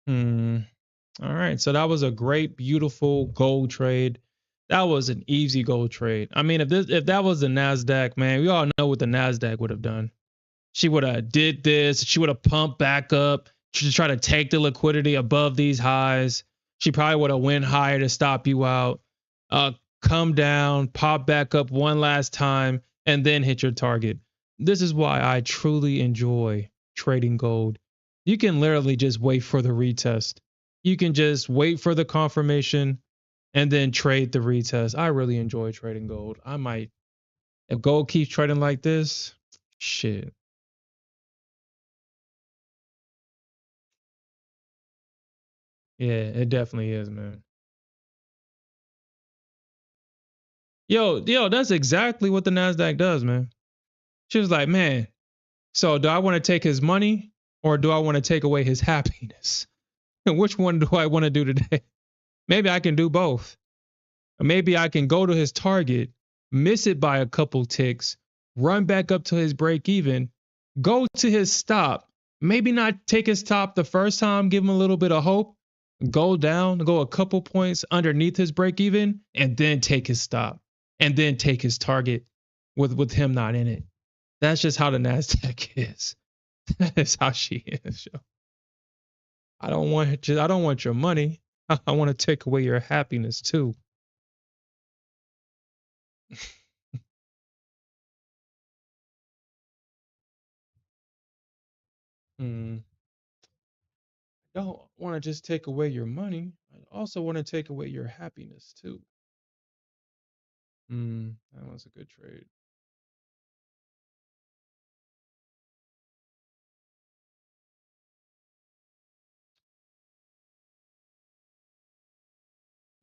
Hmm. All right. So that was a great, beautiful gold trade. That was an easy gold trade. I mean, if that was the Nasdaq, man, we all know what the Nasdaq would have done. She would have did this. She would have pumped back up to try to take the liquidity above these highs. She probably would have went higher to stop you out. Uh, come down, pop back up one last time, and then hit your target. This is why I truly enjoy trading gold. You can literally just wait for the retest. You can just wait for the confirmation and then trade the retest. I really enjoy trading gold. I might, if gold keeps trading like this, shit. Yeah, it definitely is, man. Yo, that's exactly what the Nasdaq does, man. She was like, man, so do I want to take his money or do I want to take away his happiness? Which one do I want to do today? Maybe I can do both. Or maybe I can go to his target, miss it by a couple ticks, run back up to his break even, go to his stop, maybe not take his stop the first time, give him a little bit of hope, go down, go a couple points underneath his break even, and then take his stop, and then take his target with him not in it. That's just how the Nasdaq is. That is how she is. Yo. I don't want your money. I want to take away your happiness too. Hmm. Don't want to just take away your money. I also want to take away your happiness too. That was a good trade.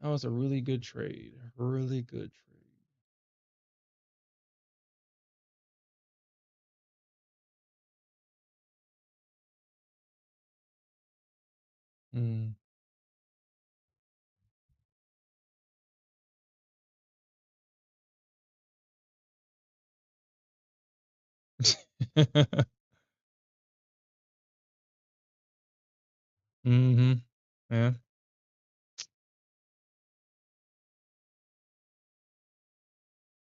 That was a really good trade. Really good trade. Mm. Mm-hmm. Yeah.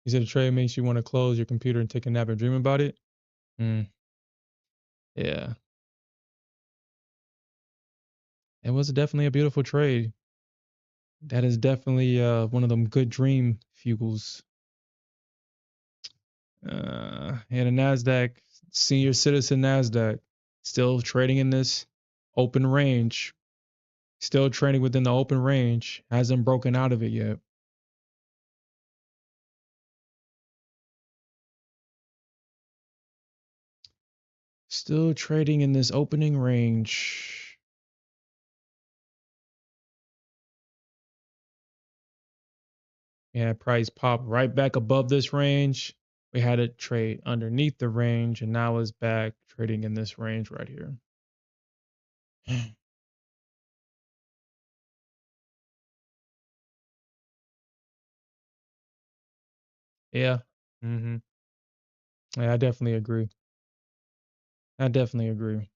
You said a trade makes you want to close your computer and take a nap and dream about it? Mm. Yeah. It was definitely a beautiful trade. That is definitely one of them good dream fugles. And a Nasdaq, senior citizen Nasdaq, still trading in this open range, still trading within the open range, hasn't broken out of it yet. Still trading in this opening range. Yeah, price popped right back above this range. We had it trade underneath the range, and now it's back trading in this range right here. Yeah. hmm Yeah, I definitely agree. I definitely agree.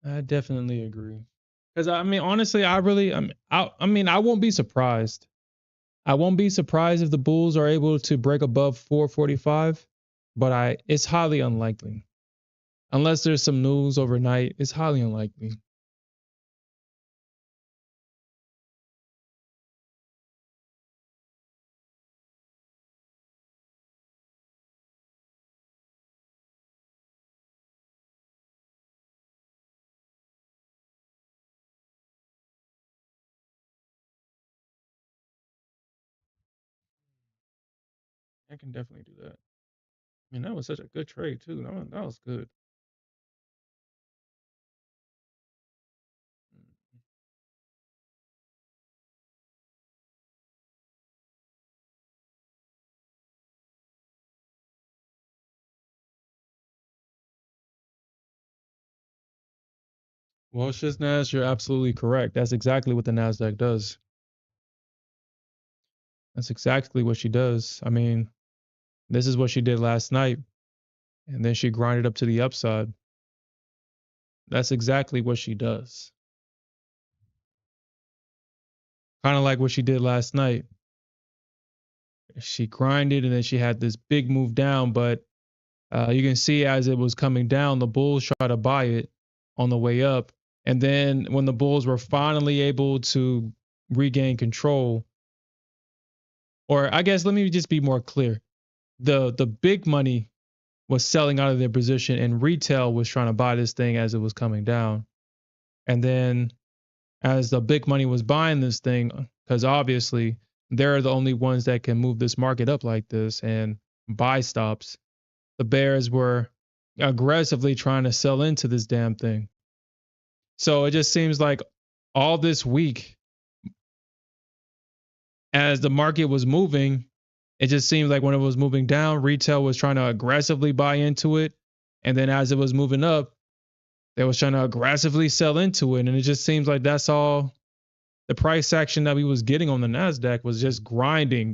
I definitely agree. Because I mean, honestly, I really, I mean, I won't be surprised. I won't be surprised if the Bulls are able to break above 445, but it's highly unlikely. Unless there's some news overnight, it's highly unlikely. I can definitely do that. I mean, that was such a good trade too. That was good. Well, Shiznaz, you're absolutely correct. That's exactly what the Nasdaq does. That's exactly what she does. I mean, this is what she did last night, and then she grinded up to the upside. That's exactly what she does. Kind of like what she did last night. She grinded and then she had this big move down, but you can see as it was coming down, the Bulls tried to buy it on the way up. And then when the Bulls were finally able to regain control, or I guess let me just be more clear. The big money was selling out of their position and retail was trying to buy this thing as it was coming down. And then as the big money was buying this thing, because obviously they're the only ones that can move this market up like this and buy stops, the Bears were aggressively trying to sell into this damn thing. So it just seems like all this week, as the market was moving, it just seems like when it was moving down, retail was trying to aggressively buy into it. And then as it was moving up, they was trying to aggressively sell into it. And it just seems like that's all the price action that we was getting on the Nasdaq was just grinding.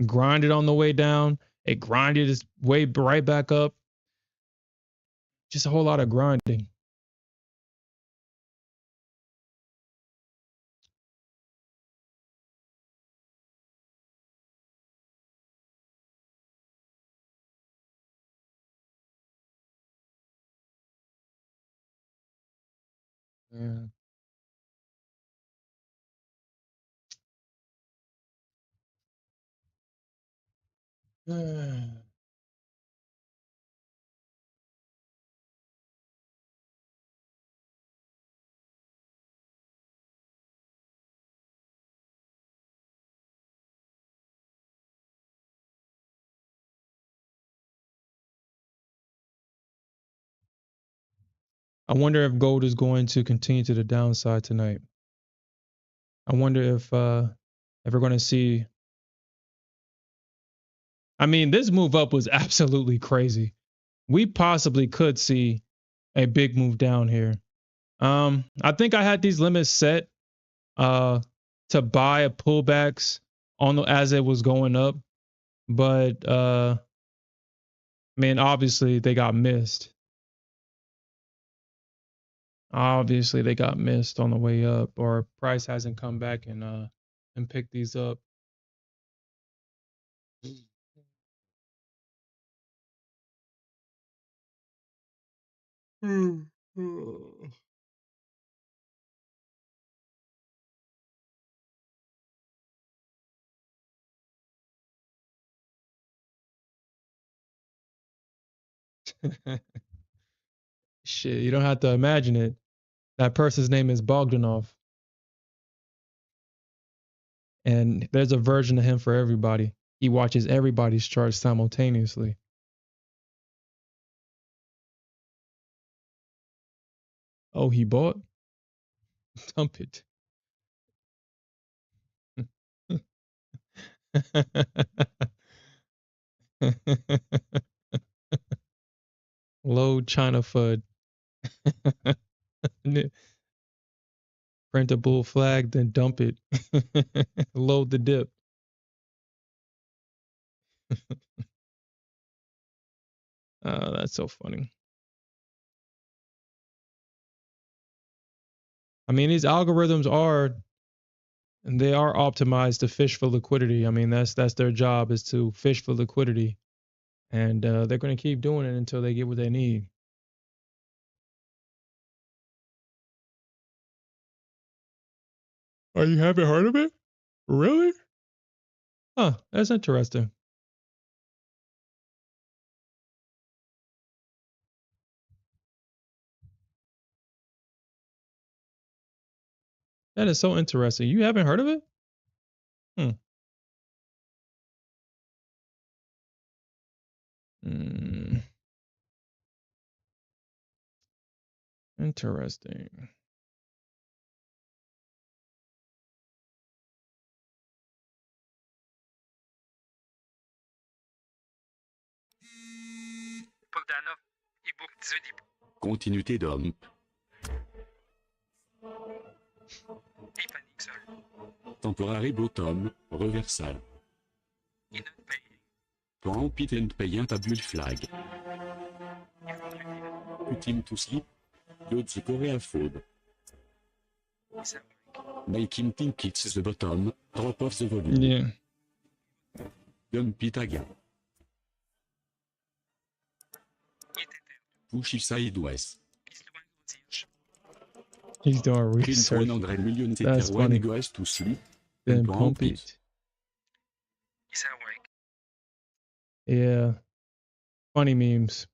Grinded on the way down. It grinded its way right back up. Just a whole lot of grinding. Yeah. I wonder if gold is going to continue to the downside tonight. I wonder if we're going to see. I mean, this move up was absolutely crazy. We possibly could see a big move down here. I think I had these limits set uh to buy a pullbacks on as it was going up, but man, obviously they got missed. Obviously they got missed on the way up, or price hasn't come back and picked these up. Shit, you don't have to imagine it. That person's name is Bogdanov, and there's a version of him for everybody. He watches everybody's charts simultaneously. Oh, he bought? Dump it. Load China FUD. Print a bull flag, then dump it. Load the dip. That's so funny. I mean, these algorithms are, and they are optimized to fish for liquidity. I mean, that's their job, is to fish for liquidity, and they're going to keep doing it until they get what they need. Oh, you haven't heard of it? Really? Huh, that's interesting. That is so interesting. You haven't heard of it? Hmm. Mm, interesting. Continuité d'homme. Temporary bottom, reversal. Point pit and pay un tabule flag. Put him to sleep. Load the Korea food. Make him think it's the bottom. Drop off the volume. Yeah. Dump it again. Push it sideways. He's doing Print research. 100 million That's Tether when funny. he goes to sleep. Then pump it. Yeah. Funny memes.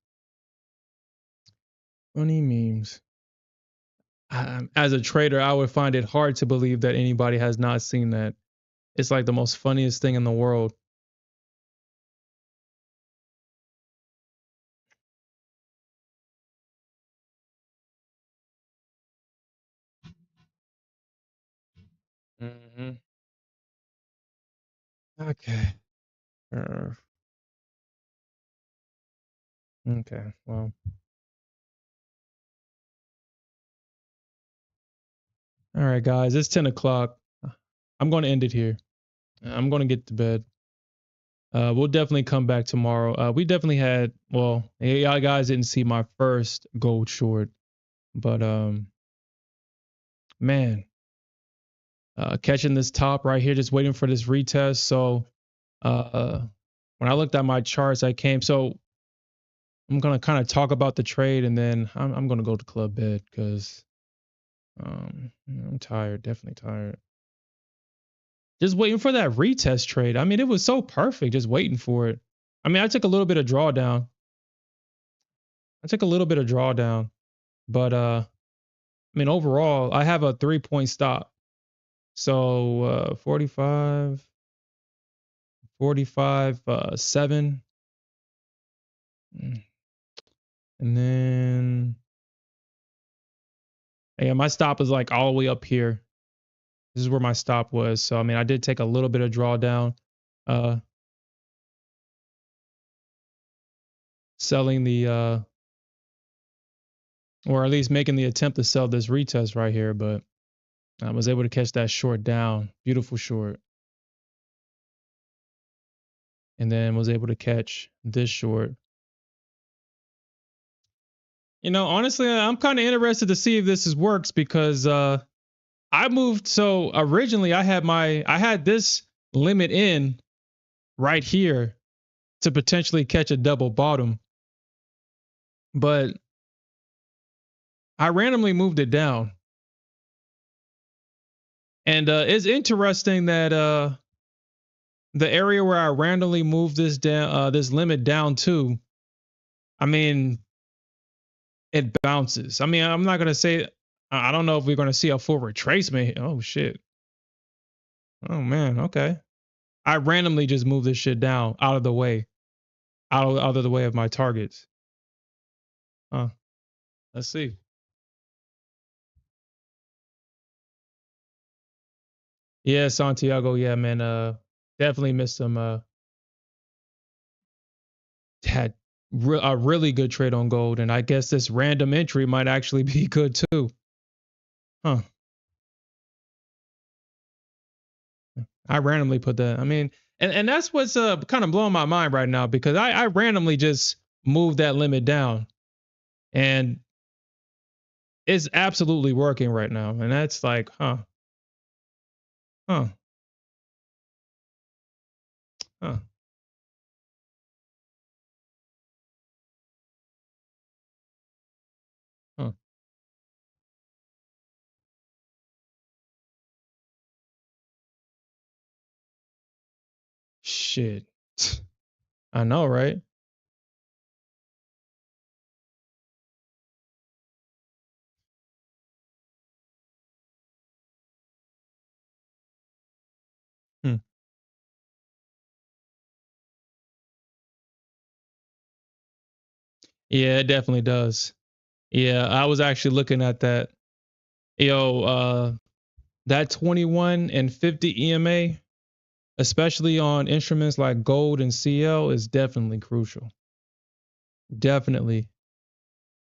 Funny memes. As a trader, I would find it hard to believe that anybody has not seen that. It's like the most funniest thing in the world. Mm-hmm. Okay. Okay. Well. All right, guys. It's 10 o'clock. I'm going to end it here. I'm going to get to bed. We'll definitely come back tomorrow. We definitely had, well, y'all guys didn't see my first gold short, but man, catching this top right here, just waiting for this retest. So when I looked at my charts, so I'm gonna kind of talk about the trade, and then I'm gonna go to club bed because I'm tired, definitely tired. Just waiting for that retest trade. I mean, it was so perfect, just waiting for it. I mean, I took a little bit of drawdown. But I mean, overall, I have a 3-point stop. So 45, 45, 7. And then, yeah, my stop is like all the way up here. This is where my stop was. So, I mean, I did take a little bit of drawdown, selling or at least making the attempt to sell this retest right here. But I was able to catch that short down. Beautiful short. And then was able to catch this short. You know, honestly, I'm kind of interested to see if this works because I moved. So originally, I had this limit in right here to potentially catch a double bottom, but I randomly moved it down. And it's interesting that the area where I randomly moved this down, this limit down to, I mean, it bounces. I mean, I'm not gonna say. I don't know if we're gonna see a full retracement. Oh shit. Oh man. Okay. I randomly just moved this shit down out of the way, out of the way of my targets. Let's see. Yeah, Santiago. Yeah, man. Definitely missed some. Had a really good trade on gold, and I guess this random entry might actually be good too. Huh? I randomly put that. I mean, and that's what's kind of blowing my mind right now because I randomly just moved that limit down, and it's absolutely working right now, and that's like, huh, huh, huh. Shit, I know, right? Hmm. Yeah, it definitely does. Yeah, I was actually looking at that. Yo, that 21 and 50 EMA, especially on instruments like gold and CL, is definitely crucial. Definitely,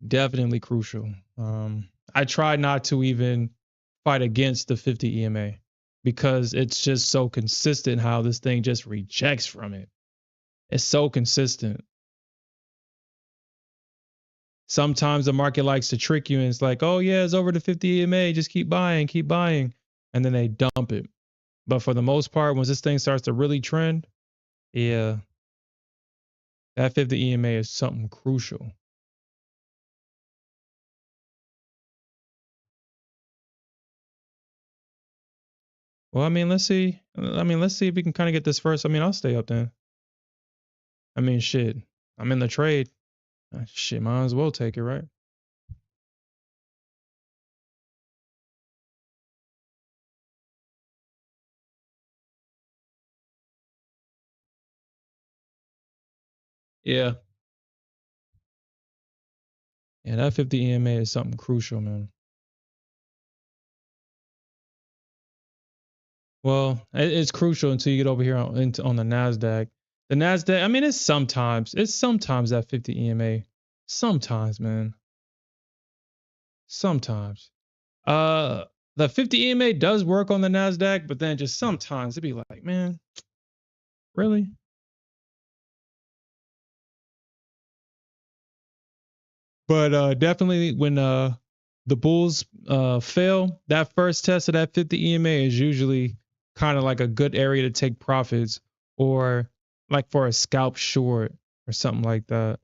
definitely crucial. I try not to even fight against the 50 EMA because it's just so consistent how this thing just rejects from it. It's so consistent. Sometimes the market likes to trick you and it's like, oh yeah, it's over the 50 EMA, just keep buying, keep buying. And then they dump it. But for the most part, once this thing starts to really trend, yeah, that 50 EMA is something crucial. Well, I mean, let's see. I mean, let's see if we can kind of get this first. I mean, I'll stay up then. I mean, shit. I'm in the trade. Shit, might as well take it, right? Yeah. Yeah, that 50 EMA is something crucial, man. Well, it's crucial until you get over here on the Nasdaq. The Nasdaq, I mean, it's sometimes that 50 EMA. Sometimes, man. Sometimes. Uh, the 50 EMA does work on the Nasdaq, but then just sometimes it'd be like, man, really? But definitely when the bulls fail, that first test of that 50 EMA is usually kind of like a good area to take profits or like for a scalp short or something like that.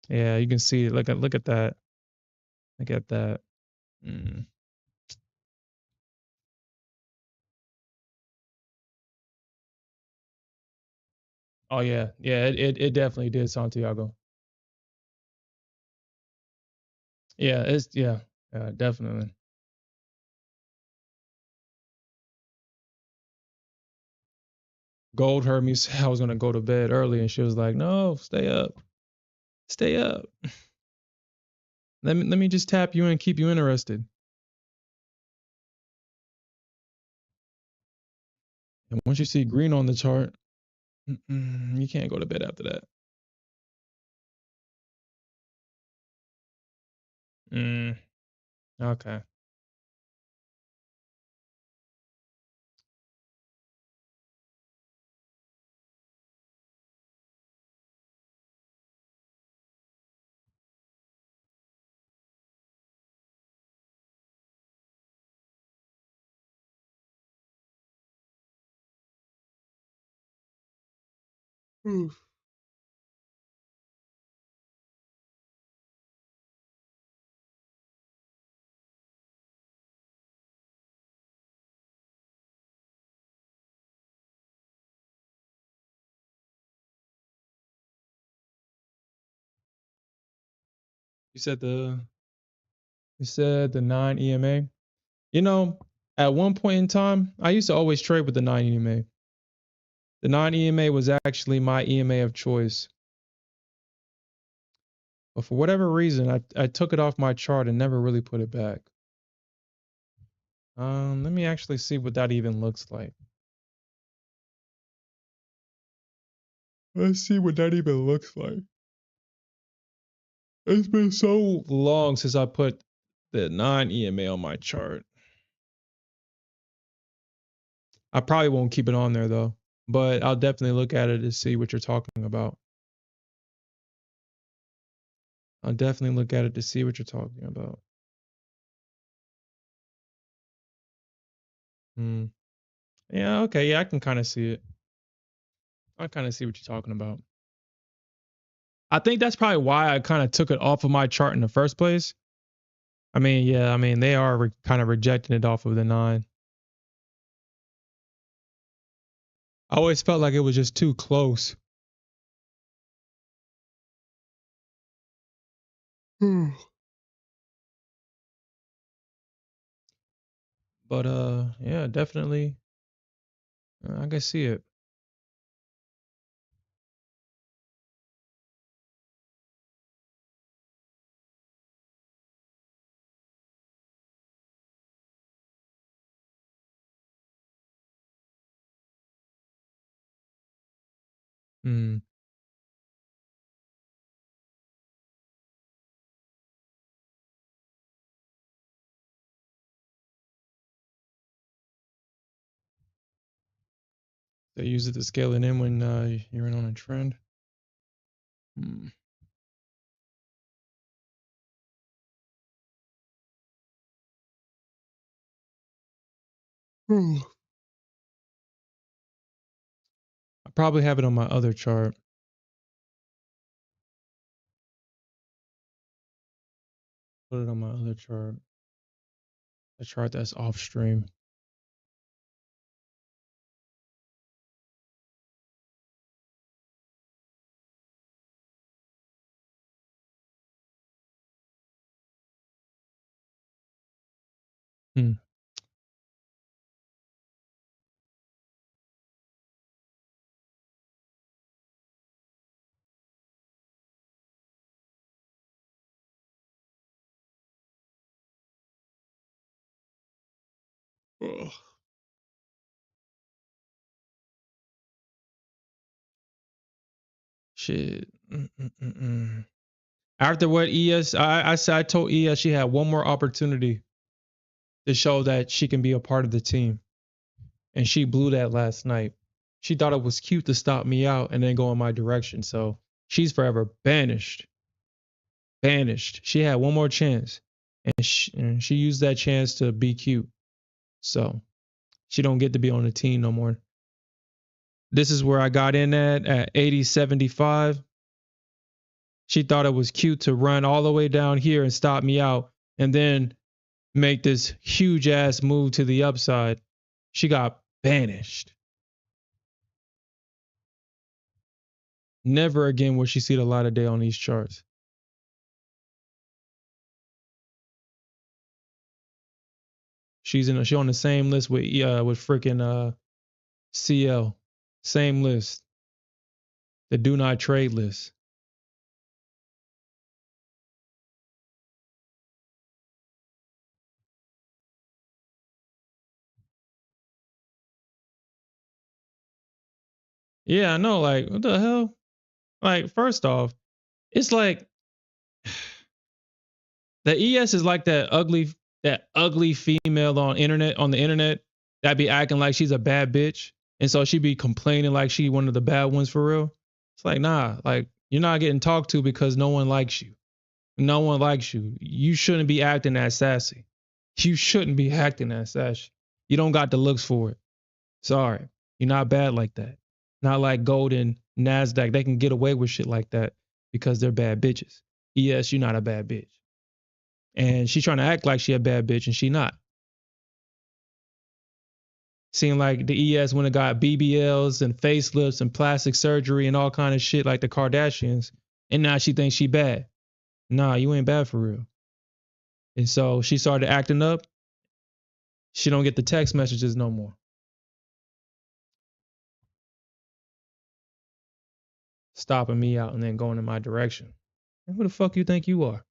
Yeah, you can see it. Look at that. Look at that. Mm. Oh yeah, yeah. It definitely did, Santiago. Yeah, definitely. Gold heard me say I was gonna go to bed early, and she was like, "No, stay up, stay up. Let me just tap you and keep you interested." And once you see green on the chart, you can't go to bed after that. Mm, okay. Oof. You said the you said the 9 EMA. You know, at one point in time, I used to always trade with the 9 EMA. The 9 EMA was actually my EMA of choice. But for whatever reason, I took it off my chart and never really put it back. Let me actually see what that even looks like. Let's see what that even looks like. It's been so long since I put the non-EMA on my chart. I probably won't keep it on there though, but I'll definitely look at it to see what you're talking about. I'll definitely look at it to see what you're talking about. Hmm. Yeah, okay, yeah, I can kind of see it. I kind of see what you're talking about. I think that's probably why I kind of took it off of my chart in the first place. I mean, yeah, I mean, they are kind of rejecting it off of the 9. I always felt like it was just too close. But yeah, definitely I can see it. Hmm. They use it to scale it in when you're in on a trend. Hmm. I probably have it on my other chart. Put it on my other chart. The chart that's off stream. Hmm. Ugh. Shit. Mm-mm-mm-mm. After what I told ES she had one more opportunity to show that she can be a part of the team. And she blew that last night. She thought it was cute to stop me out and then go in my direction. So she's forever banished. Banished. She had one more chance. And she used that chance to be cute. So she don't get to be on the team no more. This is where I got in at 80.75. She thought it was cute to run all the way down here and stop me out and then make this huge ass move to the upside. She got banished. Never again will she see the light of day on these charts. She on the same list with freaking CL. Same list. The do not trade list. Yeah, I know. Like, what the hell? Like, first off, it's like the ES is like that ugly female on the internet that be acting like she's a bad bitch. And so she be complaining like she one of the bad ones for real. It's like, nah, like you're not getting talked to because no one likes you. No one likes you. You shouldn't be acting that sassy. You shouldn't be acting that sassy. You don't got the looks for it. Sorry. You're not bad like that. Not like Gold and Nasdaq. They can get away with shit like that because they're bad bitches. Yes, you're not a bad bitch. And she trying to act like she a bad bitch and she not. Seem like the ES when it got BBLs and facelifts and plastic surgery and all kind of shit like the Kardashians. And now she thinks she bad. Nah, you ain't bad for real. And so she started acting up. She don't get the text messages no more. Stopping me out and then going in my direction. And who the fuck you think you are?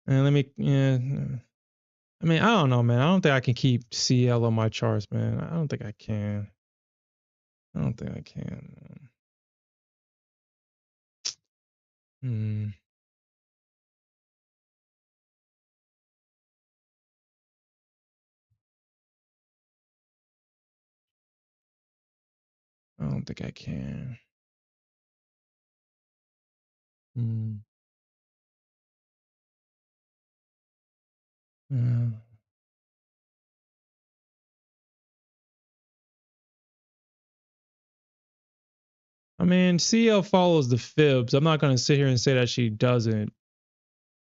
And let me, yeah. I mean, I don't know, man. I don't think I can keep CL on my charts, man. I don't think I can. I don't think I can. Hmm. I don't think I can. Hmm. Yeah. I mean, CL follows the fibs. I'm not going to sit here and say that she doesn't.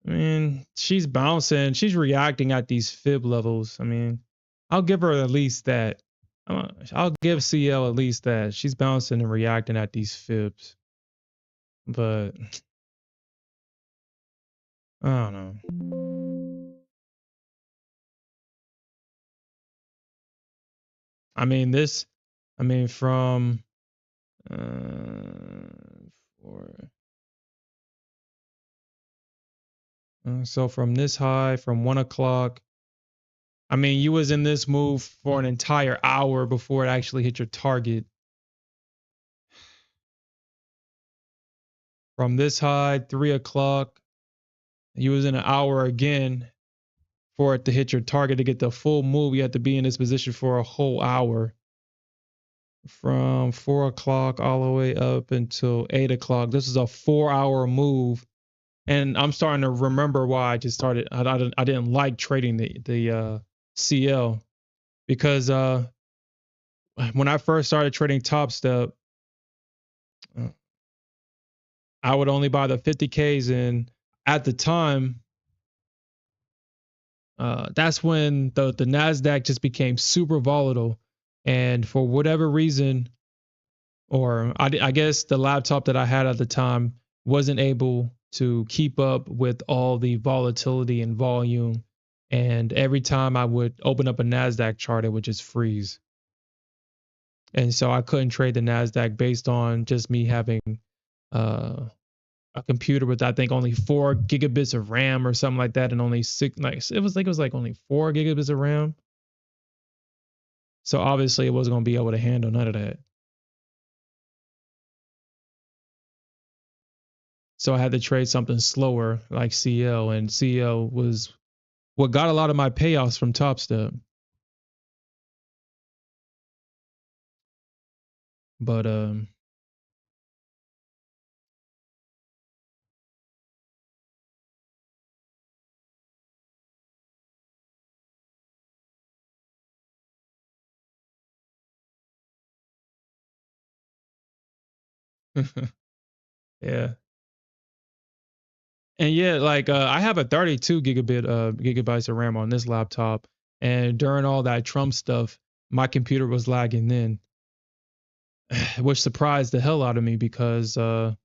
I mean, she's bouncing. She's reacting at these fib levels. I mean, I'll give her at least that. I'll give CL at least that. She's bouncing and reacting at these fibs. But I don't know. I mean, from uh, for, so from this high, from 1 o'clock, I mean, you was in this move for an entire hour before it actually hit your target. From this high, 3 o'clock, you was in an hour again for it to hit your target to get the full move. You had to be in this position for a whole hour. From 4 o'clock all the way up until 8 o'clock. This is a 4 hour move. And I'm starting to remember why I just started. I didn't like trading the CL because when I first started trading Top Step, uh, I would only buy the 50Ks, and at the time, that's when the Nasdaq just became super volatile, and for whatever reason, or I guess the laptop that I had at the time wasn't able to keep up with all the volatility and volume. And every time I would open up a NASDAQ chart, it would just freeze. And so I couldn't trade the NASDAQ based on just me having uh, a computer with, I think, only 4 gigabits of RAM or something like that. And only it was like only 4 gigabits of RAM. So obviously it wasn't going to be able to handle none of that. So I had to trade something slower like CL, and CL was what got a lot of my payoffs from Top Step. But yeah. And yeah, like I have a 32 gigabytes of RAM on this laptop, and during all that Trump stuff, my computer was lagging then, which surprised the hell out of me because this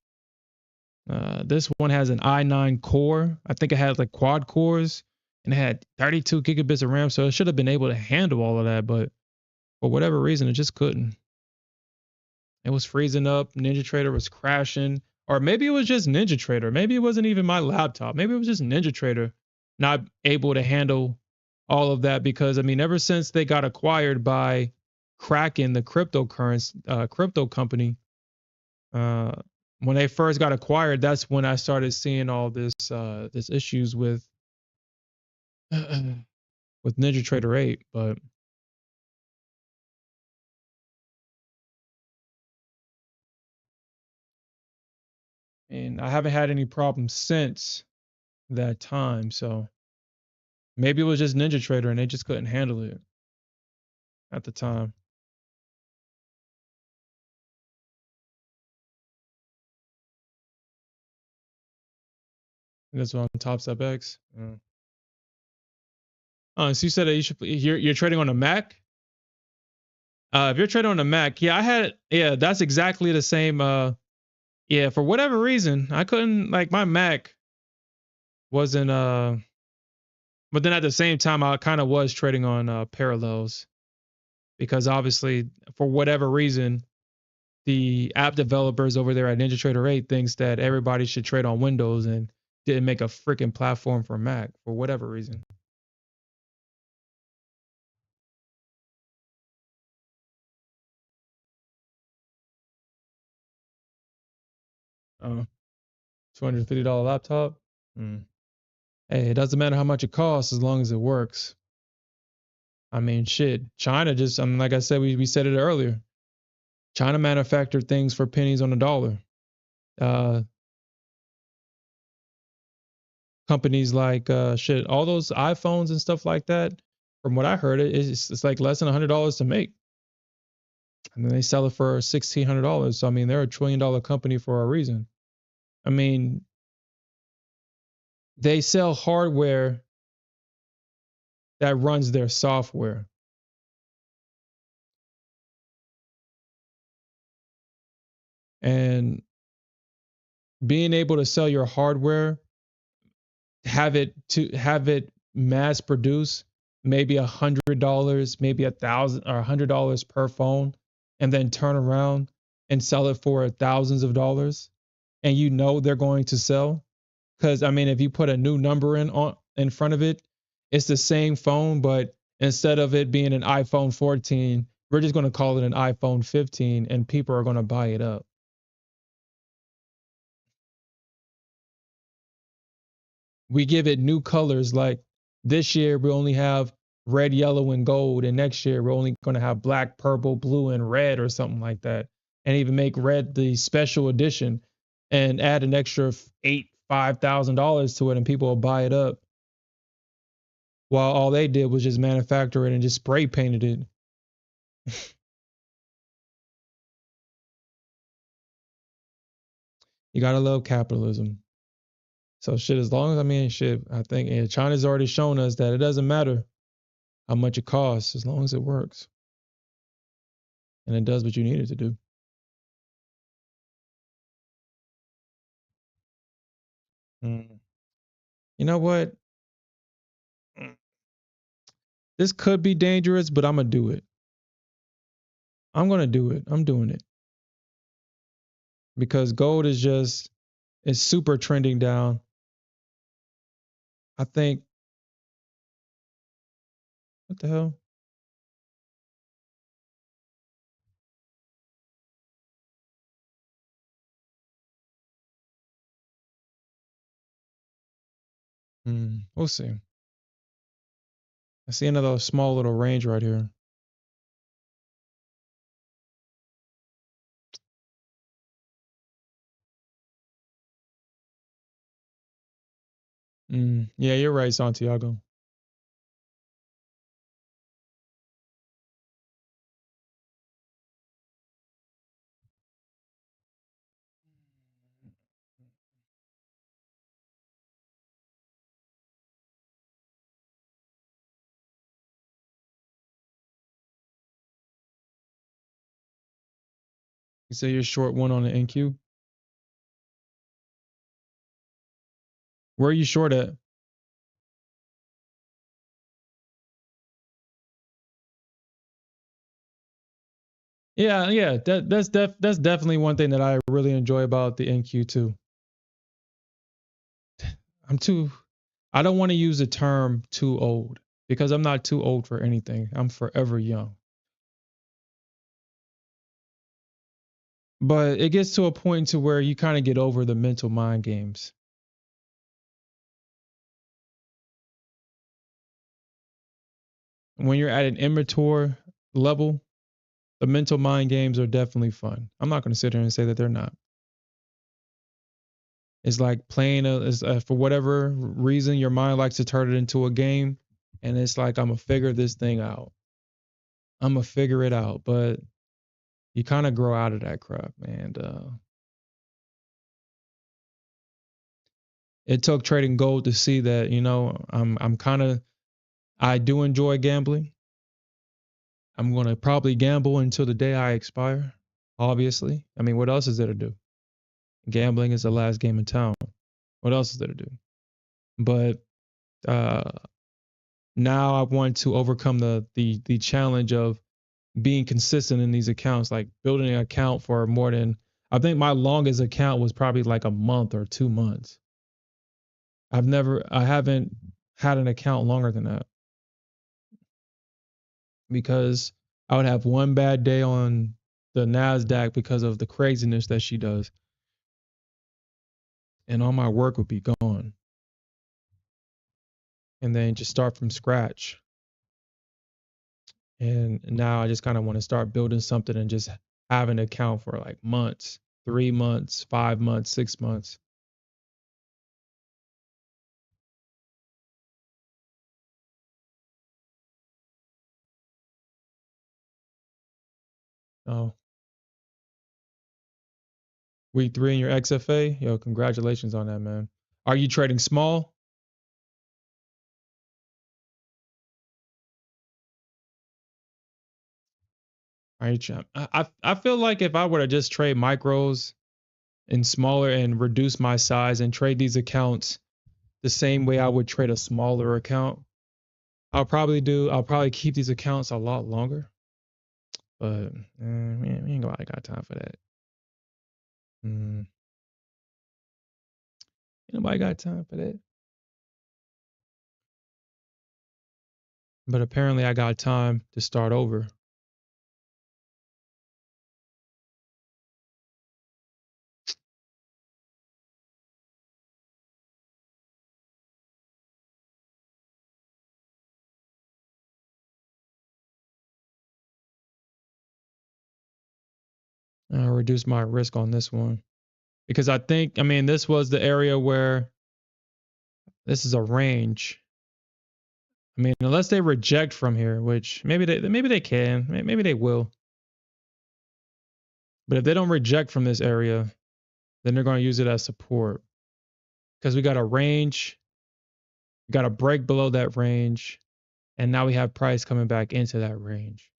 one has an i9 core. I think it had like quad cores, and it had 32 gigabits of RAM, so it should have been able to handle all of that, but for whatever reason, it just couldn't. It was freezing up. NinjaTrader was crashing. Or maybe it was just NinjaTrader. Maybe it wasn't even my laptop. Maybe it was just NinjaTrader not able to handle all of that because, I mean, ever since they got acquired by Kraken, the cryptocurrency crypto company, uh, when they first got acquired, that's when I started seeing all this issues with with NinjaTrader 8. But and I haven't had any problems since that time. So maybe it was just NinjaTrader and they just couldn't handle it at the time. And that's on Top Step X. So you said that you're trading on a Mac. If you're trading on a Mac, yeah, that's exactly the same. Yeah, for whatever reason, I couldn't like my Mac wasn't But then at the same time, I kind of was trading on parallels because obviously, for whatever reason, the app developers over there at NinjaTrader 8 thinks that everybody should trade on Windows and didn't make a freaking platform for Mac for whatever reason. Uh, $250 laptop. Hey, it doesn't matter how much it costs as long as it works. I mean, shit. China just, I mean, like I said, we said it earlier. China manufactured things for pennies on the dollar. Companies like shit, all those iPhones and stuff like that. From what I heard, it's like less than $100 to make, and then they sell it for $1,600. So I mean, they're a $1 trillion company for a reason. I mean, they sell hardware that runs their software. And being able to sell your hardware, have it mass produce, maybe $100, maybe $1,000 or $100 per phone, and then turn around and sell it for thousands of dollars, and you know they're going to sell. Because I mean, if you put a new number in front of it, it's the same phone, but instead of it being an iPhone 14, we're just going to call it an iPhone 15, and people are going to buy it up. We give it new colors, like this year we only have red, yellow, and gold, and next year we're only going to have black, purple, blue, and red, or something like that, and even make red the special edition and add an extra $5,000 to it, and people will buy it up, while all they did was just manufacture it and just spray painted it. You gotta love capitalism. So shit, as long as, I mean, shit, I think China's already shown us that it doesn't matter how much it costs as long as it works and it does what you need it to do. Mm. You know what? This could be dangerous, but I'm gonna do it. I'm gonna do it. I'm doing it because gold is super trending down. I think, what the hell? We'll see. I see another small little range right here. Yeah, you're right, Santiago. You say you're short one on the NQ. Where are you short at? Yeah, yeah. That's definitely one thing that I really enjoy about the NQ too. I'm too I don't want to use the term too old because I'm not too old for anything. I'm forever young. But it gets to a point to where you kind of get over the mental mind games. When you're at an immature level, the mental mind games are definitely fun. I'm not going to sit here and say that they're not. It's like playing for whatever reason your mind likes to turn it into a game, and it's like I'm gonna figure this thing out. I'm gonna figure it out, but you kind of grow out of that crap, man. It took trading gold to see that, I'm kind of, I do enjoy gambling. I'm going to probably gamble until the day I expire, obviously. I mean, what else is there to do? Gambling is the last game in town. What else is there to do? But now I want to overcome the challenge of being consistent in these accounts, like building an account for more than, I think my longest account was probably like a month or 2 months. I haven't had an account longer than that because I would have one bad day on the Nasdaq because of the craziness that she does, and all my work would be gone. And then just start from scratch. And now I just kind of want to start building something and just have an account for like months, 3 months, 5 months, 6 months. Oh, week 3 in your XFA? Yo, congratulations on that, man. Are you trading small? Are you I feel like if I were to just trade micros and smaller and reduce my size and trade these accounts the same way I would trade a smaller account, I'll probably keep these accounts a lot longer. But man, we ain't got time for that. Ain't nobody got time for that. But apparently I got time to start over. I'll reduce my risk on this one. Because I mean, this was the area where this is a range. I mean, unless they reject from here, which maybe they can, maybe they will. But if they don't reject from this area, then they're going to use it as support. Because we got a range, we got a break below that range, and now we have price coming back into that range.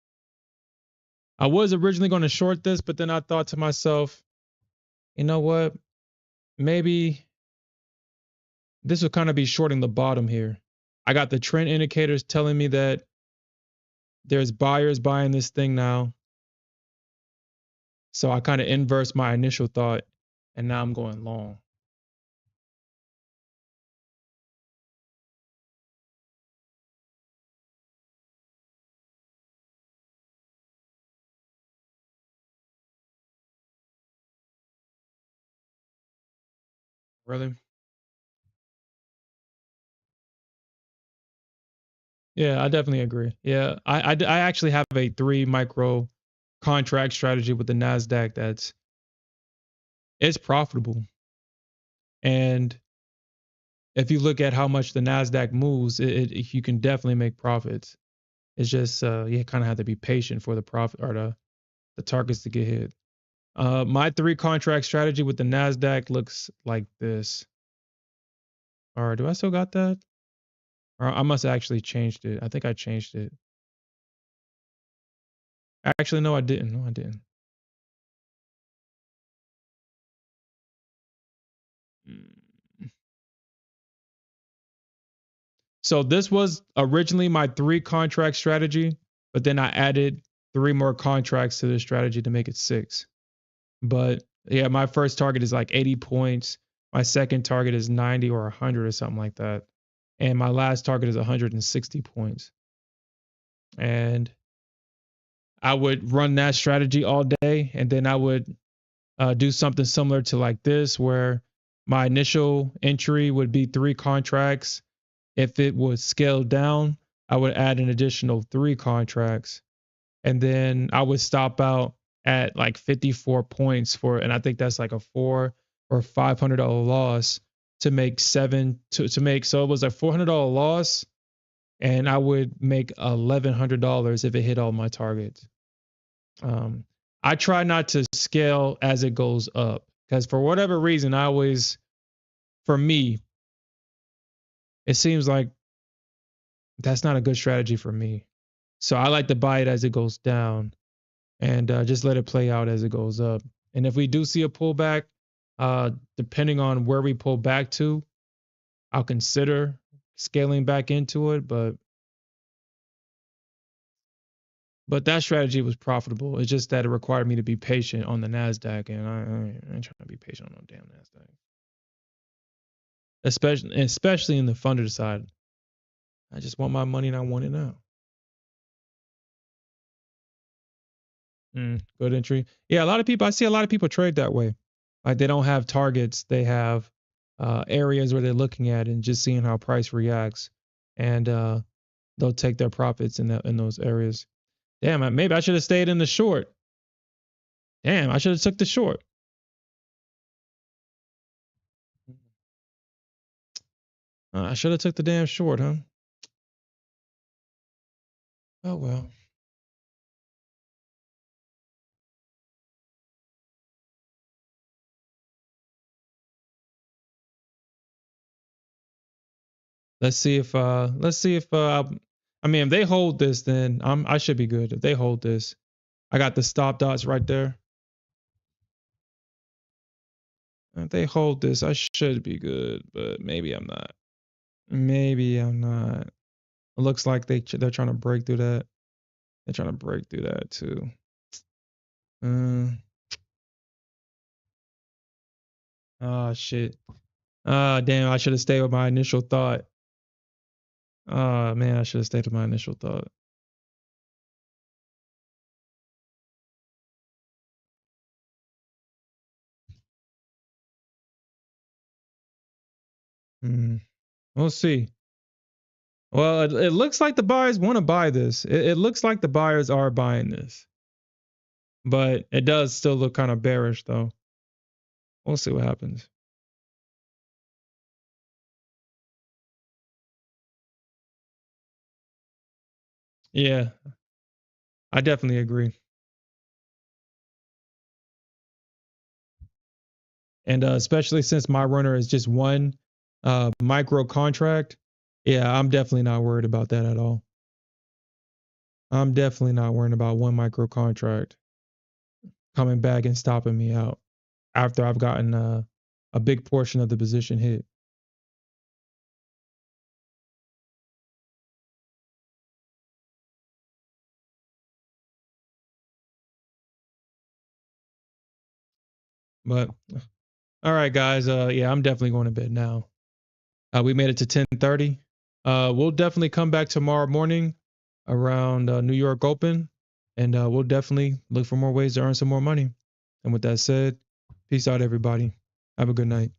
I was originally going to short this, but then I thought to myself, you know what? Maybe this will kind of be shorting the bottom here. I got the trend indicators telling me that there's buyers buying this thing now. So I kind of inverse my initial thought, and now I'm going long. Really? Yeah, I definitely agree. Yeah, I actually have a 3 micro contract strategy with the Nasdaq it's profitable. And if you look at how much the Nasdaq moves, you can definitely make profits. It's just you kind of have to be patient for the profit or the targets to get hit. My 3 contract strategy with the Nasdaq looks like this. Or do I still got that? Or I must have actually changed it. I think I changed it. Actually, no, I didn't. No, I didn't. Mm. So this was originally my 3 contract strategy, but then I added 3 more contracts to the strategy to make it 6. But yeah, my first target is like 80 points. My second target is 90 or 100 or something like that. And my last target is 160 points. And I would run that strategy all day, and then I would do something similar to like this, where my initial entry would be 3 contracts. If it was scaled down, I would add an additional 3 contracts, and then I would stop out at like 54 points and I think that's like a $400 or $500 loss to make so it was a $400 loss, and I would make $1,100 if it hit all my targets. I try not to scale as it goes up because for whatever reason, for me, it seems like that's not a good strategy for me. So I like to buy it as it goes down and just let it play out as it goes up. And if we do see a pullback, depending on where we pull back to, I'll consider scaling back into it. But But that strategy was profitable. It's just that it required me to be patient on the Nasdaq, and I ain't trying to be patient on no damn Nasdaq. Especially in the funded side. I just want my money and I want it now. Good entry. Yeah, a lot of people. I see a lot of people trade that way. Like they don't have targets. They have areas where they're looking at and just seeing how price reacts, and they'll take their profits in those areas. Damn, maybe I should have stayed in the short. Damn, I should have took the short. I should have took the damn short, huh? Oh well. Let's see if I mean if they hold this, then I should be good. If they hold this, I got the stop dots right there. If they hold this, I should be good, but maybe I'm not. Maybe I'm not. It looks like they're trying to break through that. They're trying to break through that too. Oh shit. Ah, damn, I should have stayed with my initial thought. Oh man, I should have stayed with my initial thought. We'll see. Well, it looks like the buyers want to buy this. It looks like the buyers are buying this, but it does still look kind of bearish though. We'll see what happens. Yeah, I definitely agree. And especially since my runner is just one micro contract, yeah, I'm definitely not worried about that at all. I'm definitely not worrying about one micro contract coming back and stopping me out after I've gotten a big portion of the position hit. But all right, guys. Yeah, I'm definitely going to bed now. We made it to 10:30. We'll definitely come back tomorrow morning around New York Open, and we'll definitely look for more ways to earn some more money. And with that said, peace out, everybody. Have a good night.